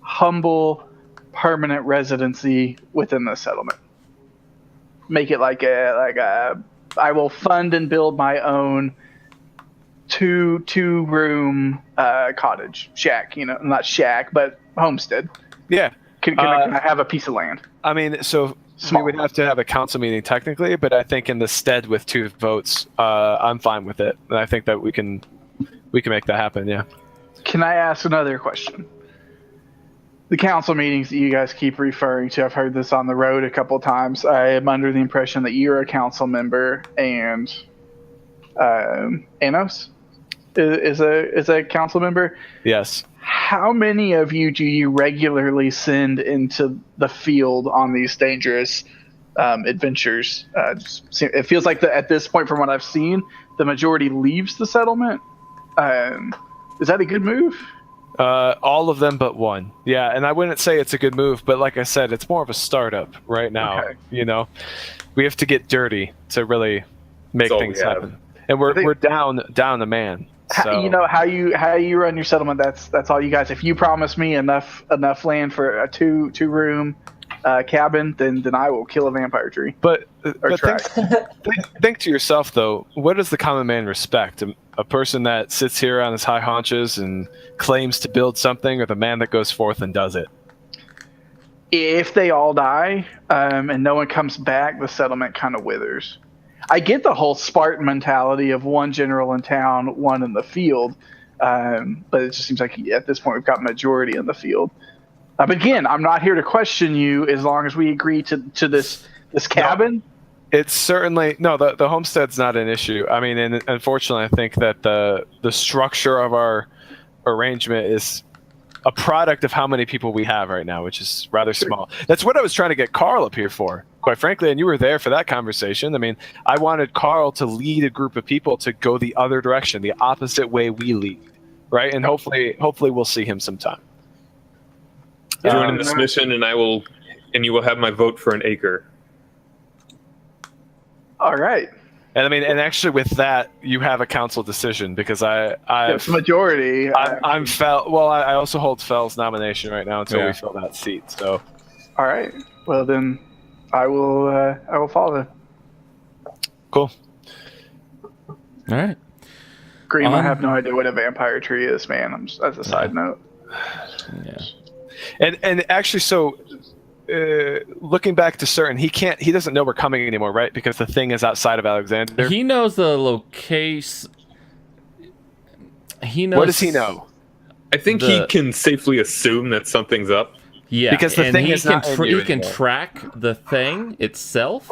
humble permanent residency within the settlement? Make it like a I will fund and build my own two room cottage shack. Not shack, but homestead. Yeah. Can I have a piece of land? I mean, so Small. we would have to have a council meeting technically, but I think in the stead with 2 votes, I'm fine with it, and I think that we can make that happen. Yeah. Can I ask another question? The council meetings that you guys keep referring to, I've heard this on the road a couple times. I am under the impression that you're a council member and Anos is a council member. Yes. How many of you do you regularly send into the field on these dangerous adventures? It feels like at this point, from what I've seen, the majority leaves the settlement. Is that a good move? All of them but one. Yeah, and I wouldn't say it's a good move, but like I said, it's more of a startup right now. Okay. We have to get dirty to really make things happen, and we're down a man. So. How you run your settlement. That's all you guys. If you promise me enough land for a two room cabin, then I will kill a vampire tree. But try. think to yourself though, what does the common man respect? A person that sits here on his high haunches and claims to build something, or the man that goes forth and does it? If they all die and no one comes back, the settlement kind of withers. I get the whole Spartan mentality of one general in town, one in the field, but it just seems like at this point we've got majority in the field. But again, I'm not here to question you as long as we agree to this cabin. No, it's certainly no. The homestead's not an issue. I mean, and unfortunately, I think that the structure of our arrangement is a product of how many people we have right now, which is rather small. That's what I was trying to get Carl up here for, quite frankly, and you were there for that conversation. I mean, I wanted Carl to lead a group of people to go the other direction, the opposite way we lead, right? And hopefully we'll see him sometime. Join in this mission, and you will have my vote for an acre. All right. And I mean, and actually, with that, you have a council decision because it's majority. I'm Fel. Well, I also hold Fel's nomination right now until we fill that seat. So, all right. Well, then I will follow. Cool. All right. Green, I have no idea what a vampire tree is, man. I'm just, as a side note. Yeah. And actually, so. Looking back to certain, he doesn't know we're coming anymore, right? Because the thing is outside of Alexander. He knows the location. He knows. What does he know? I think he can safely assume that something's up. Yeah, because the thing is not he can track the thing itself.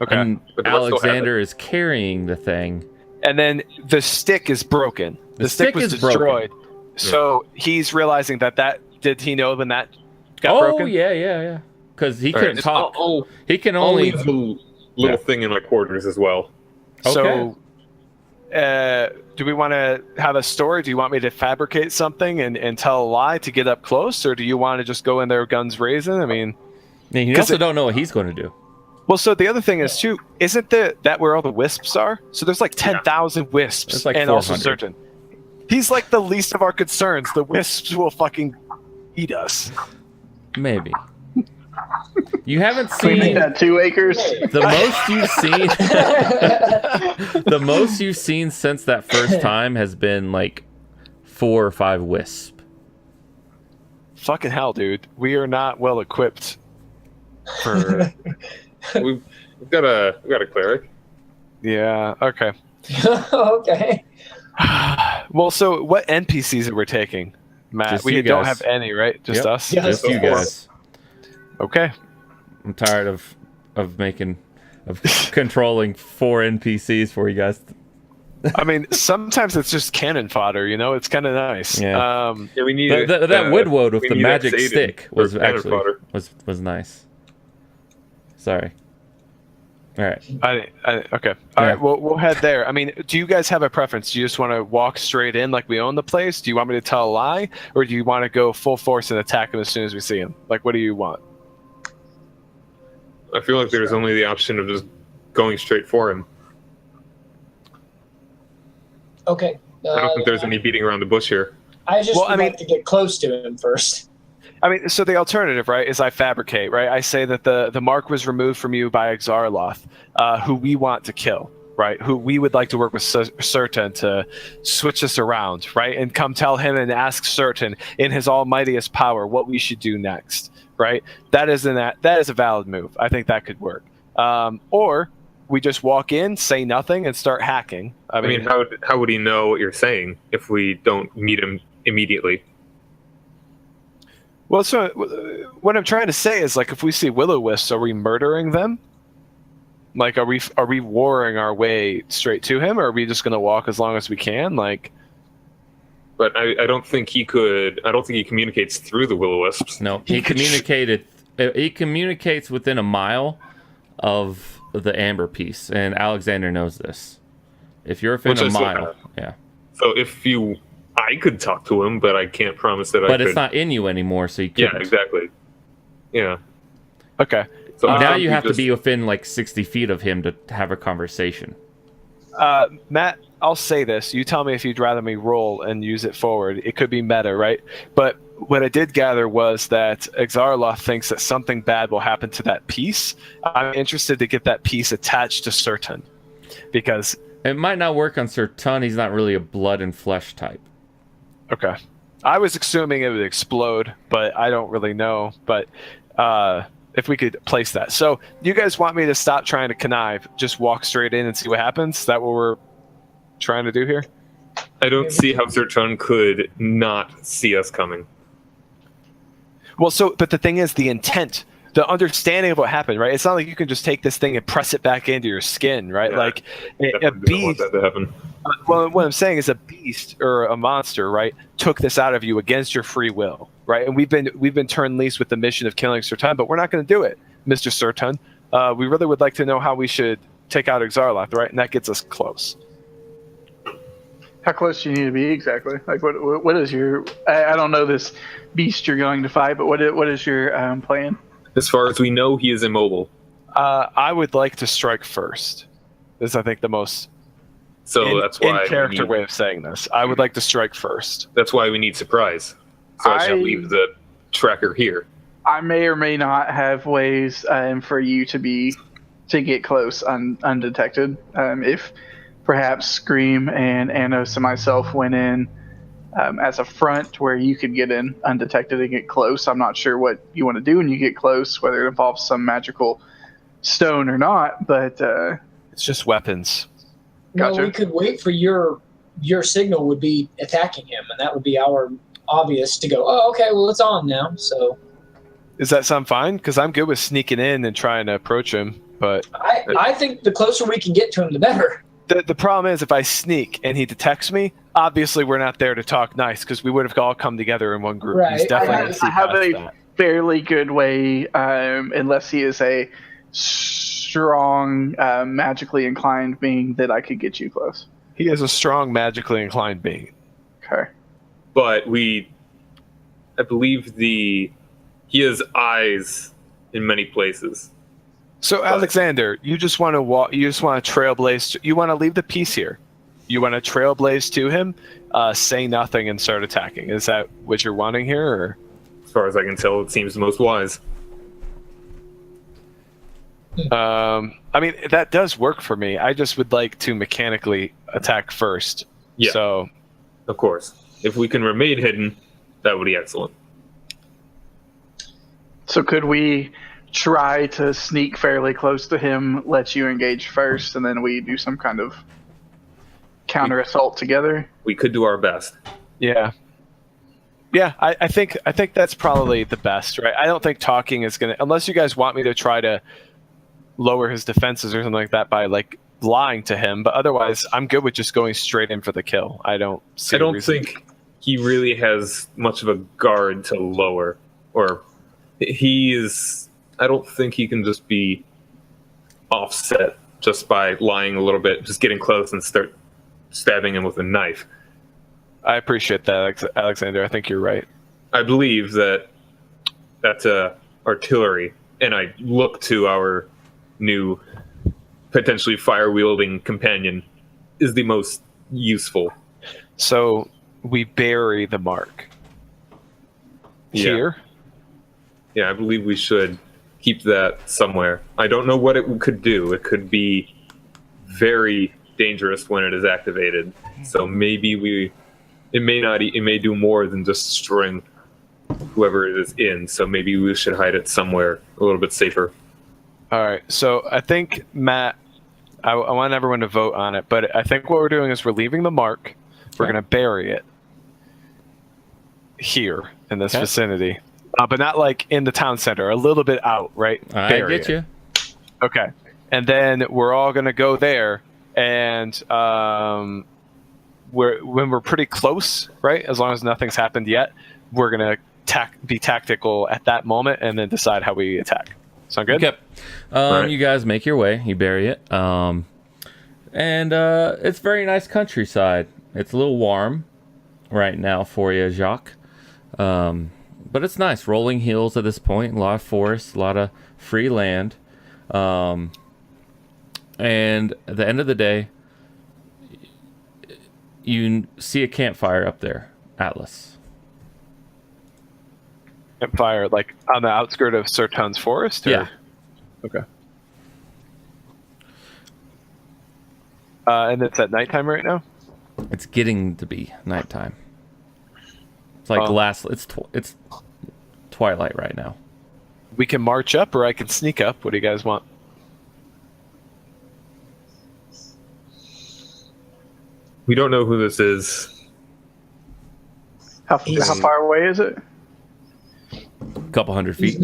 Okay. And Alexander is carrying the thing. And then the stick is broken. The stick was destroyed. Broken. So he's realizing that did he know when that got broken? Oh yeah. Because he couldn't talk. He can I'll only leave the little thing in my quarters as well. So, do we want to have a story? Do you want me to fabricate something and tell a lie to get up close, or do you want to just go in there guns raising? I mean, you also don't know what he's going to do. Well, so the other thing is too, isn't that where all the wisps are? So there's like 10,000 wisps, There's like and 400. also certain. He's like the least of our concerns. The wisps will fucking eat us. Maybe. You haven't We made seen that 2 acres. the most you've seen since that first time has been like 4 or 5 wisp. Fucking hell, dude. We are not well equipped for. We've got a cleric. Yeah. Okay. Okay. Well, so what NPCs are we taking, Matt? Just We you don't guys. have any, right? Just Yep. us. Yeah. Just you guys. Okay. I'm tired of controlling 4 NPCs for you guys. I mean, sometimes it's just cannon fodder. It's kind of nice. Yeah. Yeah, we need That Woodwood with we the need magic that Seine stick for was cannon actually fodder. was nice. Sorry. All right. Okay. All right. Well, we'll head there. I mean, do you guys have a preference? Do you just want to walk straight in like we own the place? Do you want me to tell a lie, or do you want to go full force and attack him as soon as we see him? Like, what do you want? I feel like there's only the option of just going straight for him. Okay. I don't think there's any beating around the bush here. I just would like to get close to him first. I mean, so the alternative, right, is I fabricate, right? I say that the mark was removed from you by Axar'loth, who we want to kill, right? Who we would like to work with Certain to switch us around, right? And come tell him and ask Certain in his almightiest power what we should do next, right? That is a valid move. I think that could work. Or we just walk in, say nothing, and start hacking. I mean, how would he know what you're saying if we don't meet him immediately? Well, so what I'm trying to say is, like, if we see will-o-wisps, are we murdering them? Like, are we warring our way straight to him, or are we just going to walk as long as we can? Like, but I don't think he could. I don't think he communicates through the will-o-wisps. No, he communicated. He communicates within a mile of the amber piece, and Alexander knows this. If you're within a mile, yeah. So I could talk to him, but I can't promise that I could. But it's not in you anymore, so you can't. Yeah, exactly. Yeah. Okay. So now you have to be within like 60 feet of him to have a conversation. Matt, I'll say this. You tell me if you'd rather me roll and use it forward. It could be meta, right? But what I did gather was that Axar'loth thinks that something bad will happen to that piece. I'm interested to get that piece attached to Certain, because it might not work on Certain. He's not really a blood and flesh type. Okay. I was assuming it would explode, but I don't really know. But if we could place that. So you guys want me to stop trying to connive, just walk straight in and see what happens? Is that what we're trying to do here? I don't see how Certain could not see us coming. Well, but the thing is, the intent, the understanding of what happened, right? It's not like you can just take this thing and press it back into your skin, right? Yeah, like a beast. Want that to happen. Well, what I'm saying is a beast or a monster, right, took this out of you against your free will, right? And we've been turned loose with the mission of killing Certain, but we're not going to do it, Mr. Certain. We really would like to know how we should take out Axar'loth, right? And that gets us close. How close do you need to be exactly? Like, what is your? I don't know this beast you're going to fight, but what is your plan? As far as we know, he is immobile. I would like to strike first. This is, I think, the most. So that's why in character way of saying this. I would like to strike first. That's why we need surprise. So I shall leave the tracker here. I may or may not have ways for you to get close undetected. If perhaps Scream and Anos and myself went in as a front where you could get in undetected and get close. I'm not sure what you want to do when you get close, whether it involves some magical stone or not, but it's just weapons. Gotcha. No, we could wait for your signal would be attacking him, and that would be our obvious to go, oh, okay, well, it's on now. So does that sound fine? Because I'm good with sneaking in and trying to approach him, but I think the closer we can get to him, the better. The problem is, if I sneak and he detects me, obviously we're not there to talk nice, because we would have all come together in one group. Right. He's definitely I have a fairly good way, unless he is a strong, magically inclined being, that I could get you close. He is a strong, magically inclined being. Okay. But I believe he has eyes in many places. So, Alexander, you just want to walk. You just want to trailblaze. You want to leave the piece here. You want to trailblaze to him, say nothing, and start attacking. Is that what you're wanting here? Or? As far as I can tell, it seems the most wise. I mean, that does work for me. I just would like to mechanically attack first. Yeah. So, of course, if we can remain hidden, that would be excellent. So could we try to sneak fairly close to him, let you engage first, and then we do some kind of counter assault together? We could do our best. Yeah. Yeah, I think that's probably the best, right? I don't think talking is gonna, unless you guys want me to try to lower his defenses or something like that by like lying to him. But otherwise, I'm good with just going straight in for the kill. I don't think he really has much of a guard to lower, or he is. I don't think he can just be offset just by lying a little bit, just getting close and start stabbing him with a knife. I appreciate that, Alexander. I think you're right. I believe that artillery, and I look to our new potentially fire-wielding companion, is the most useful. So we bury the mark here. Yeah, I believe we should keep that somewhere. I don't know what it could do. It could be very dangerous when it is activated. So maybe it may do more than just string whoever it is in. So maybe we should hide it somewhere a little bit safer. All right. So I think, Matt, I want everyone to vote on it, but I think what we're doing is we're leaving the mark. We're going to bury it here in this vicinity, but not like in the town center, a little bit out, right? I get you. Okay. And then we're all going to go there, and when we're pretty close, right? As long as nothing's happened yet, we're going to be tactical at that moment and then decide how we attack. Sound good? Yep. Right. You guys make your way. You bury it. And it's very nice countryside. It's a little warm right now for you, Jacques. But it's nice. Rolling hills at this point. A lot of forest. A lot of free land. And at the end of the day, you see a campfire up there, Atlas. Campfire, like on the outskirt of Serton's forest? Or? Yeah. Okay. And it's at nighttime right now? It's getting to be nighttime. It's like it's twilight right now. We can march up, or I can sneak up. What do you guys want? We don't know who this is. How far away is it? A couple hundred feet.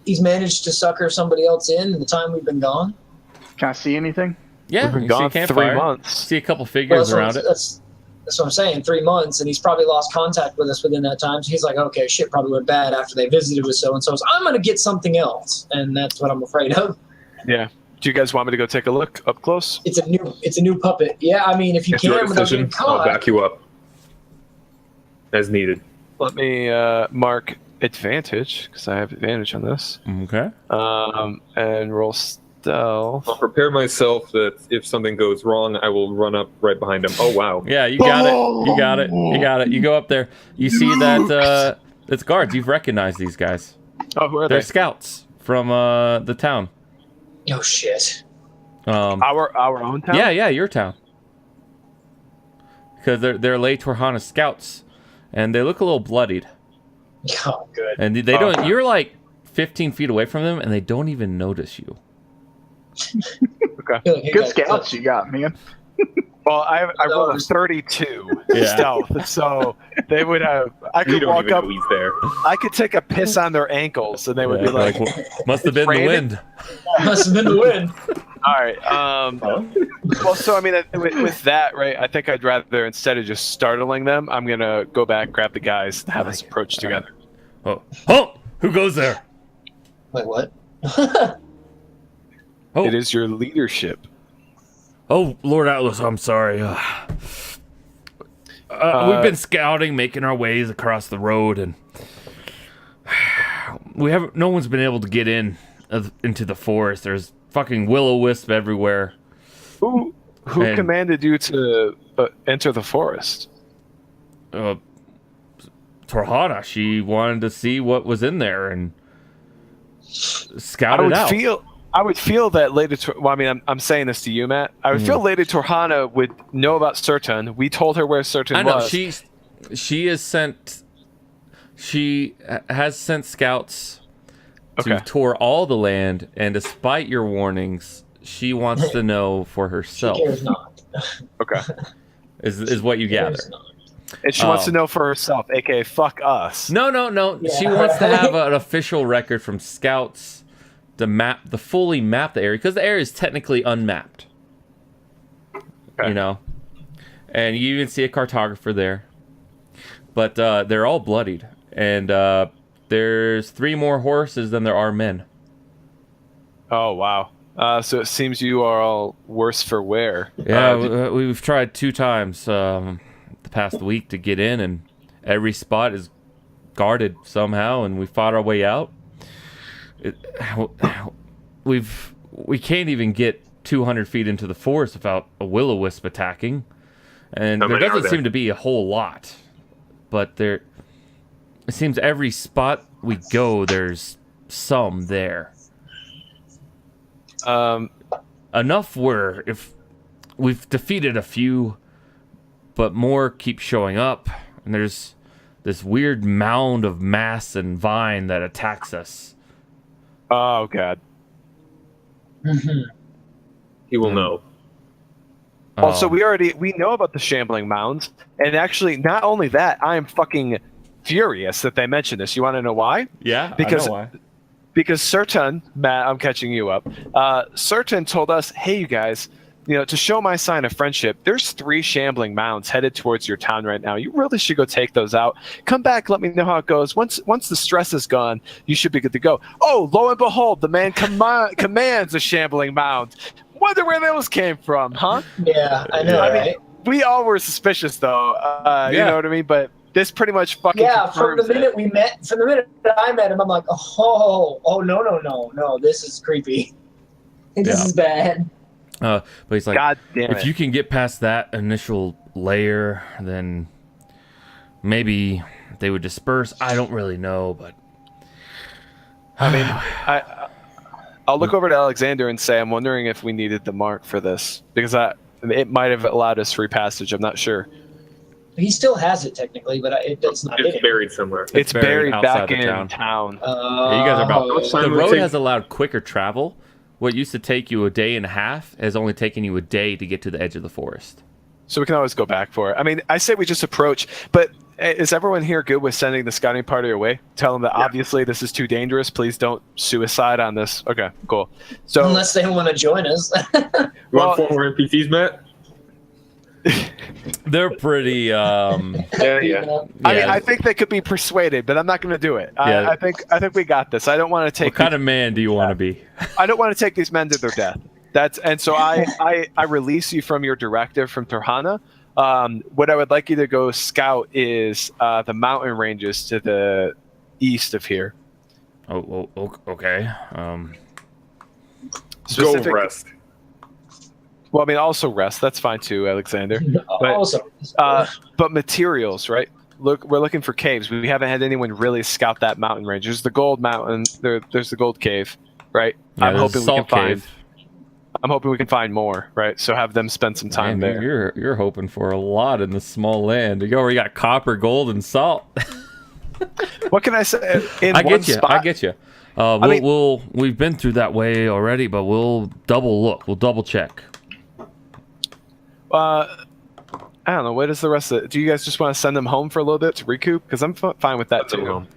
He's managed to sucker somebody else in the time we've been gone. Can I see anything? Yeah, We've been you gone see a 3 campfire. months. See a couple figures around it. That's what I'm saying. 3 months, and he's probably lost contact with us within that time. So he's like, okay, shit probably went bad after they visited with so and so. So I'm gonna get something else, and that's what I'm afraid of. Yeah. Do you guys want me to go take a look up close? It's a new puppet. Yeah, I mean, if you It's your can without decision. getting I'll caught. back you up as needed. Let me mark advantage, because I have advantage on this. Okay. And roll stealth. I'll prepare myself that if something goes wrong, I will run up right behind him. Oh, wow. Yeah, you got it. You got it. You got it. You go up there. You see that it's guards. You've recognized these guys. Oh, who are They're they? scouts from the town. Oh shit. Our own town? Yeah, your town. Because they're Le Torhana scouts, and they look a little bloodied. Oh, good. And they don't. You're like 15 feet away from them, and they don't even notice you. Okay. Good scouts you got, man. Well, I rolled a 32 Yeah. stealth, so they would have. I You could don't walk even up. know he's there. I could take a piss on their ankles, and they would Yeah, be like, must have been the Brandon? wind. Must have been the win. "All right." Well, so I mean, with that, right? I think I'd rather, instead of just startling them, I'm gonna go back, grab the guys, and have us approach together. Oh, who goes there? Wait, what? Oh, It is your leadership. Oh, Lord Atlas, I'm sorry. We've been scouting, making our ways across the road, and no one's been able to get into the forest. There's fucking will-o-wisp everywhere. Who And- commanded you to enter the forest? Torhana, she wanted to see what was in there and scout it out. I would feel that Lady. Well, I mean, I'm saying this to you, Matt. I would feel Lady Torhana would know about Serton. We told her where Serton I know was. she has sent scouts to tour all the land, and despite your warnings, she wants to know for herself. She cares not. Okay. Is what you gather. Cares not. And she wants to know for herself, aka fuck us. No. Yeah. She wants to have an official record from scouts to fully map the area, because the area is technically unmapped. Okay. You know, and you even see a cartographer there, but they're all bloodied, and there's 3 more horses than there are men. Oh wow. So it seems you are all worse for wear. Yeah, we've tried 2 times the past week to get in, and every spot is guarded somehow, and we fought our way out. We can't even get 200 feet into the forest without a will-o-wisp attacking, And How there many are doesn't there? seem to be a whole lot, but it seems every spot we go, there's some there. Enough where if we've defeated a few, but more keep showing up, and there's this weird mound of mass and vine that attacks us. Oh god. He will know. Also, Oh. we know about the shambling mounds, and actually, not only that, I am fucking furious that they mentioned this. You want to know why? Yeah, Because- I know why. Because Certain, Matt, I'm catching you up. Certain told us, "Hey, you guys, to show my sign of friendship, there's 3 shambling mounds headed towards your town right now. You really should go take those out. Come back, let me know how it goes. Once the stress is gone, you should be good to go." Oh, lo and behold, the man commands a shambling mound. Wonder where those came from, huh? Yeah, I know, Yeah. right? We all were suspicious, though. You Yeah. know what I mean? But this pretty much fucking Yeah, from the confirms it. minute we met, from the minute that I met him, I'm like, oh, no, this is creepy. This Yeah. is bad. But he's like, God damn it. if you can get past that initial layer, then maybe they would disperse. I don't really know, but I mean, I'll look over to Alexander and say, I'm wondering if we needed the mark for this, because it might have allowed us free passage. I'm not sure. He still has it technically, but it's not It's hitting. buried somewhere. It's buried outside back the in town. town. Yeah, you guys are about. Which time The would it road take- has allowed quicker travel. What used to take you a day and a half has only taken you a day to get to the edge of the forest. So we can always go back for it. I mean, I say we just approach, but is everyone here good with sending the scouting party away? Tell them that obviously this is too dangerous. Please don't suicide on this. Okay, cool. So Unless they want to join us. You well- want 4 more NPCs, Matt? They're pretty. Yeah. I mean, I think they could be persuaded, but I'm not going to do it. Yeah. I think we got this. I don't want to take. What kind of man do you want to be? I don't want to take these men to their death. So I release you from your directive from Turhana. What I would like you to go scout is the mountain ranges to the east of here. Okay. Go Specific- rest. Well, I mean, also rest. That's fine too, Alexander. But, Also, but materials, right? Look, we're looking for caves. We haven't had anyone really scout that mountain range. There's the gold mountain. There's the gold cave, right? Yeah, I'm there's hoping we Salt can find. Cave. I'm hoping we can find more, right? So have them spend some time Man, there. you're hoping for a lot in this small land. You already got copper, gold, and salt. What can I say? In I one get you. spot, I get you. We've been through that way already, but we'll double look. We'll double check. I don't know. What is the rest of it? Do you guys just want to send them home for a little bit to recoup? Because I'm fine with that Send them too. home.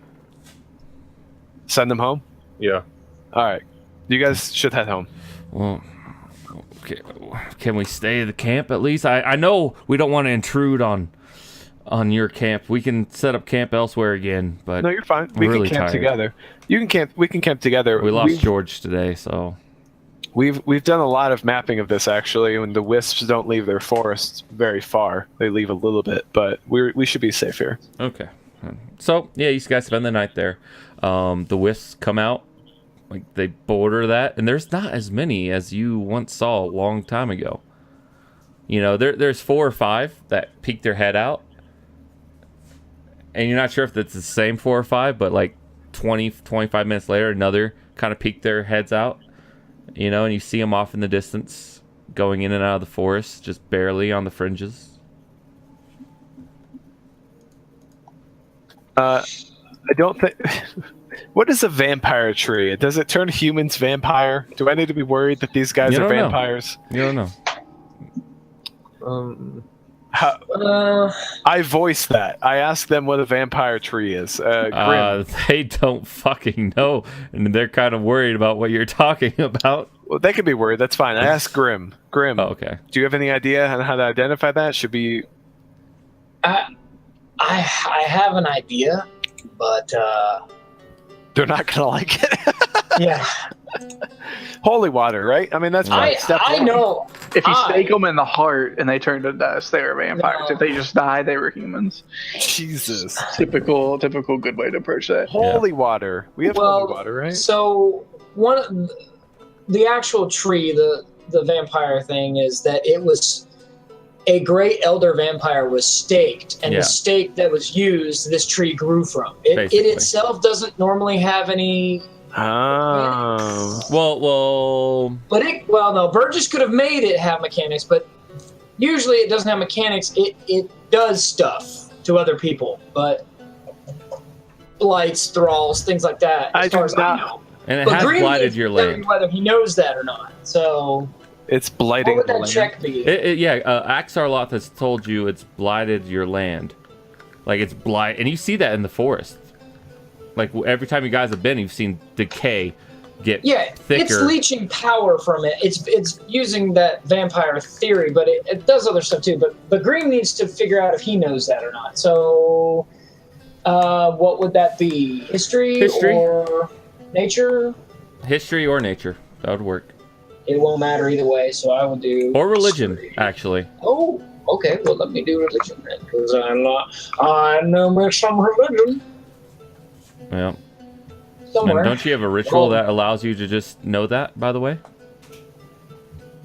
Send them home? Yeah. All right. You guys should head home. Well, okay. Can we stay at the camp at least? I know we don't want to intrude on your camp. We can set up camp elsewhere again, but No, you're fine. I'm We really can camp tired. together. You can camp. We can camp together. we lost George today, so We've done a lot of mapping of this actually. When the wisps don't leave their forests very far, they leave a little bit, but we should be safe here. okay. So yeah, you guys spend the night there. The wisps come out, like they border that, and there's not as many as you once saw a long time ago. There's 4 or 5 that peek their head out, and you're not sure if it's the same 4 or 5, but like 25 minutes later, another kind of peek their heads out. And you see them off in the distance, going in and out of the forest, just barely on the fringes. I don't think. What is a vampire tree? Does it turn humans vampire? Do I need to be worried that these guys You are don't know. vampires? You don't know. I voice that. I ask them what a vampire tree is. Grim. They don't fucking know, and they're kind of worried about what you're talking about. Well, they can be worried. That's fine. I ask Grim. Grim, Oh, okay. do you have any idea on how to identify that? Should be. I have an idea, but They're not gonna like it. yeah, Holy water, right? I mean, that's fine. Step I one. know. If you I- stake them in the heart and they turn to dust, they were vampires. No. If they just die, they were humans. Jesus. Typical good way to approach that. Holy water. We have Well, holy water, right? So the actual tree, the vampire thing is that it was a great elder vampire was staked, and Yeah. the stake that was used, this tree grew from. It Basically. itself doesn't normally have any. Oh. Well, But no, Burgess could have made it have mechanics, but usually it doesn't have mechanics. It does stuff to other people, but blights, thralls, things like that. As far as I know. and it But has Green blighted needs your to tell you land. whether he knows that or not. So It's what blighting would the that land. check be? Axar'loth has told you it's blighted your land. Like it's blight, and you see that in the forest. Like every time you guys have been, you've seen decay get thicker. It's leeching power from it. It's using that vampire theory, but it does other stuff too. But Green needs to figure out if he knows that or not. So, what would that be? History or nature? History or nature. That would work. It won't matter either way. So I will do Or religion, history. actually. Oh, okay. Well, let me do religion then, because I know me some religion Yeah. somewhere. And don't you have a ritual Oh. that allows you to just know that, by the way?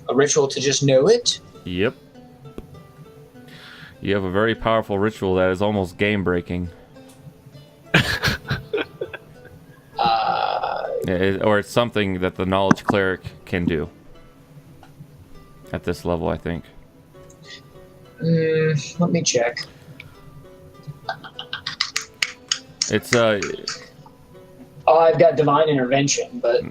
A ritual to just know it? Yep. You have a very powerful ritual that is almost game breaking. Or it's something that the knowledge cleric can do. At this level, I think. Let me check. It's Oh, I've got divine intervention, but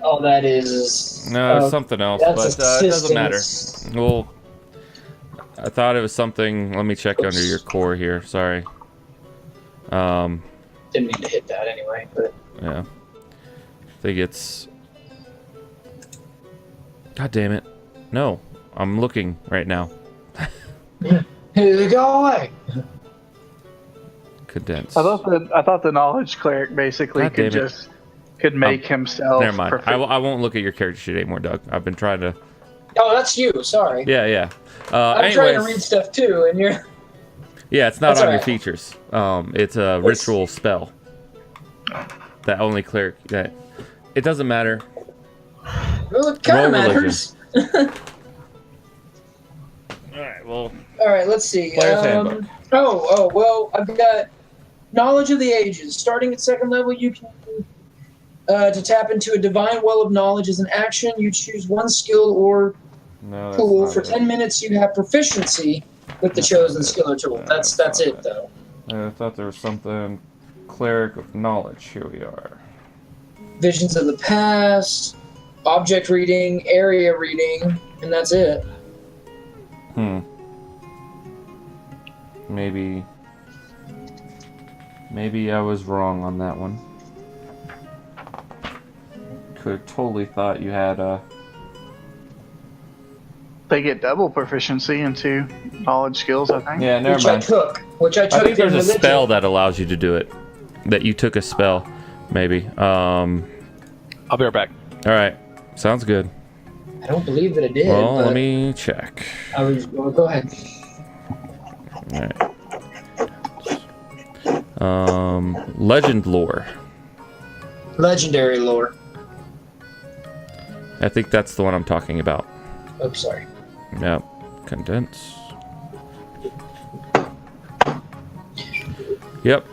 all that is no, it's something else, that's but it doesn't matter. assistance. Well, I thought it was something. Let me check under your core here. Sorry. Didn't mean to hit that anyway, but Yeah. I think it's. God damn it! No, I'm looking right now. go away. Condense. I thought the knowledge cleric basically God damn it. could make himself. Never mind. Perfect. I won't look at your character sheet anymore, Doug. I've been trying to. Oh, that's you. Sorry. Yeah. I'm trying to Anyways, read stuff too, and you're. yeah, it's not That's on your alright. features. It's a ritual spell that only cleric. That it doesn't matter. Well, it kind Roll of matters. All right. Well. All right, let's see. Player's handbook. Well, I've got knowledge of the ages. Starting at second level, you can to tap into a divine well of knowledge as an action. You choose one skill or No. tool. For 10 minutes, you have proficiency with the chosen skill or tool. That's it, though. I thought there was something. Cleric of knowledge. Here we are. Visions of the past, object reading, area reading, and that's it. Maybe I was wrong on that one. Could have totally thought you had a. They get double proficiency into knowledge skills, I think. Yeah, never Which mind. I took I think there's in a religion. spell that allows you to do it. That you took a spell, maybe. I'll be right back. All right, sounds good. I don't believe that it did. Well, but let me check. well, go ahead. All right. Legend lore. Legendary lore. I think that's the one I'm talking about. Oh, sorry. Yep. Condense. Yep.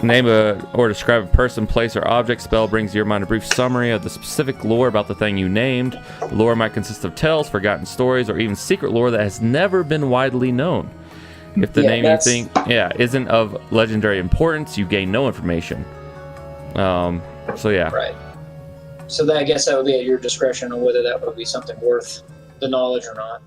Name or describe a person, place, or object. Spell brings to your mind a brief summary of the specific lore about the thing you named. The lore might consist of tales, forgotten stories, or even secret lore that has never been widely known. If the name you think isn't of legendary importance, you gain no information. So yeah. Right. So I guess that would be at your discretion on whether that would be something worth the knowledge or not.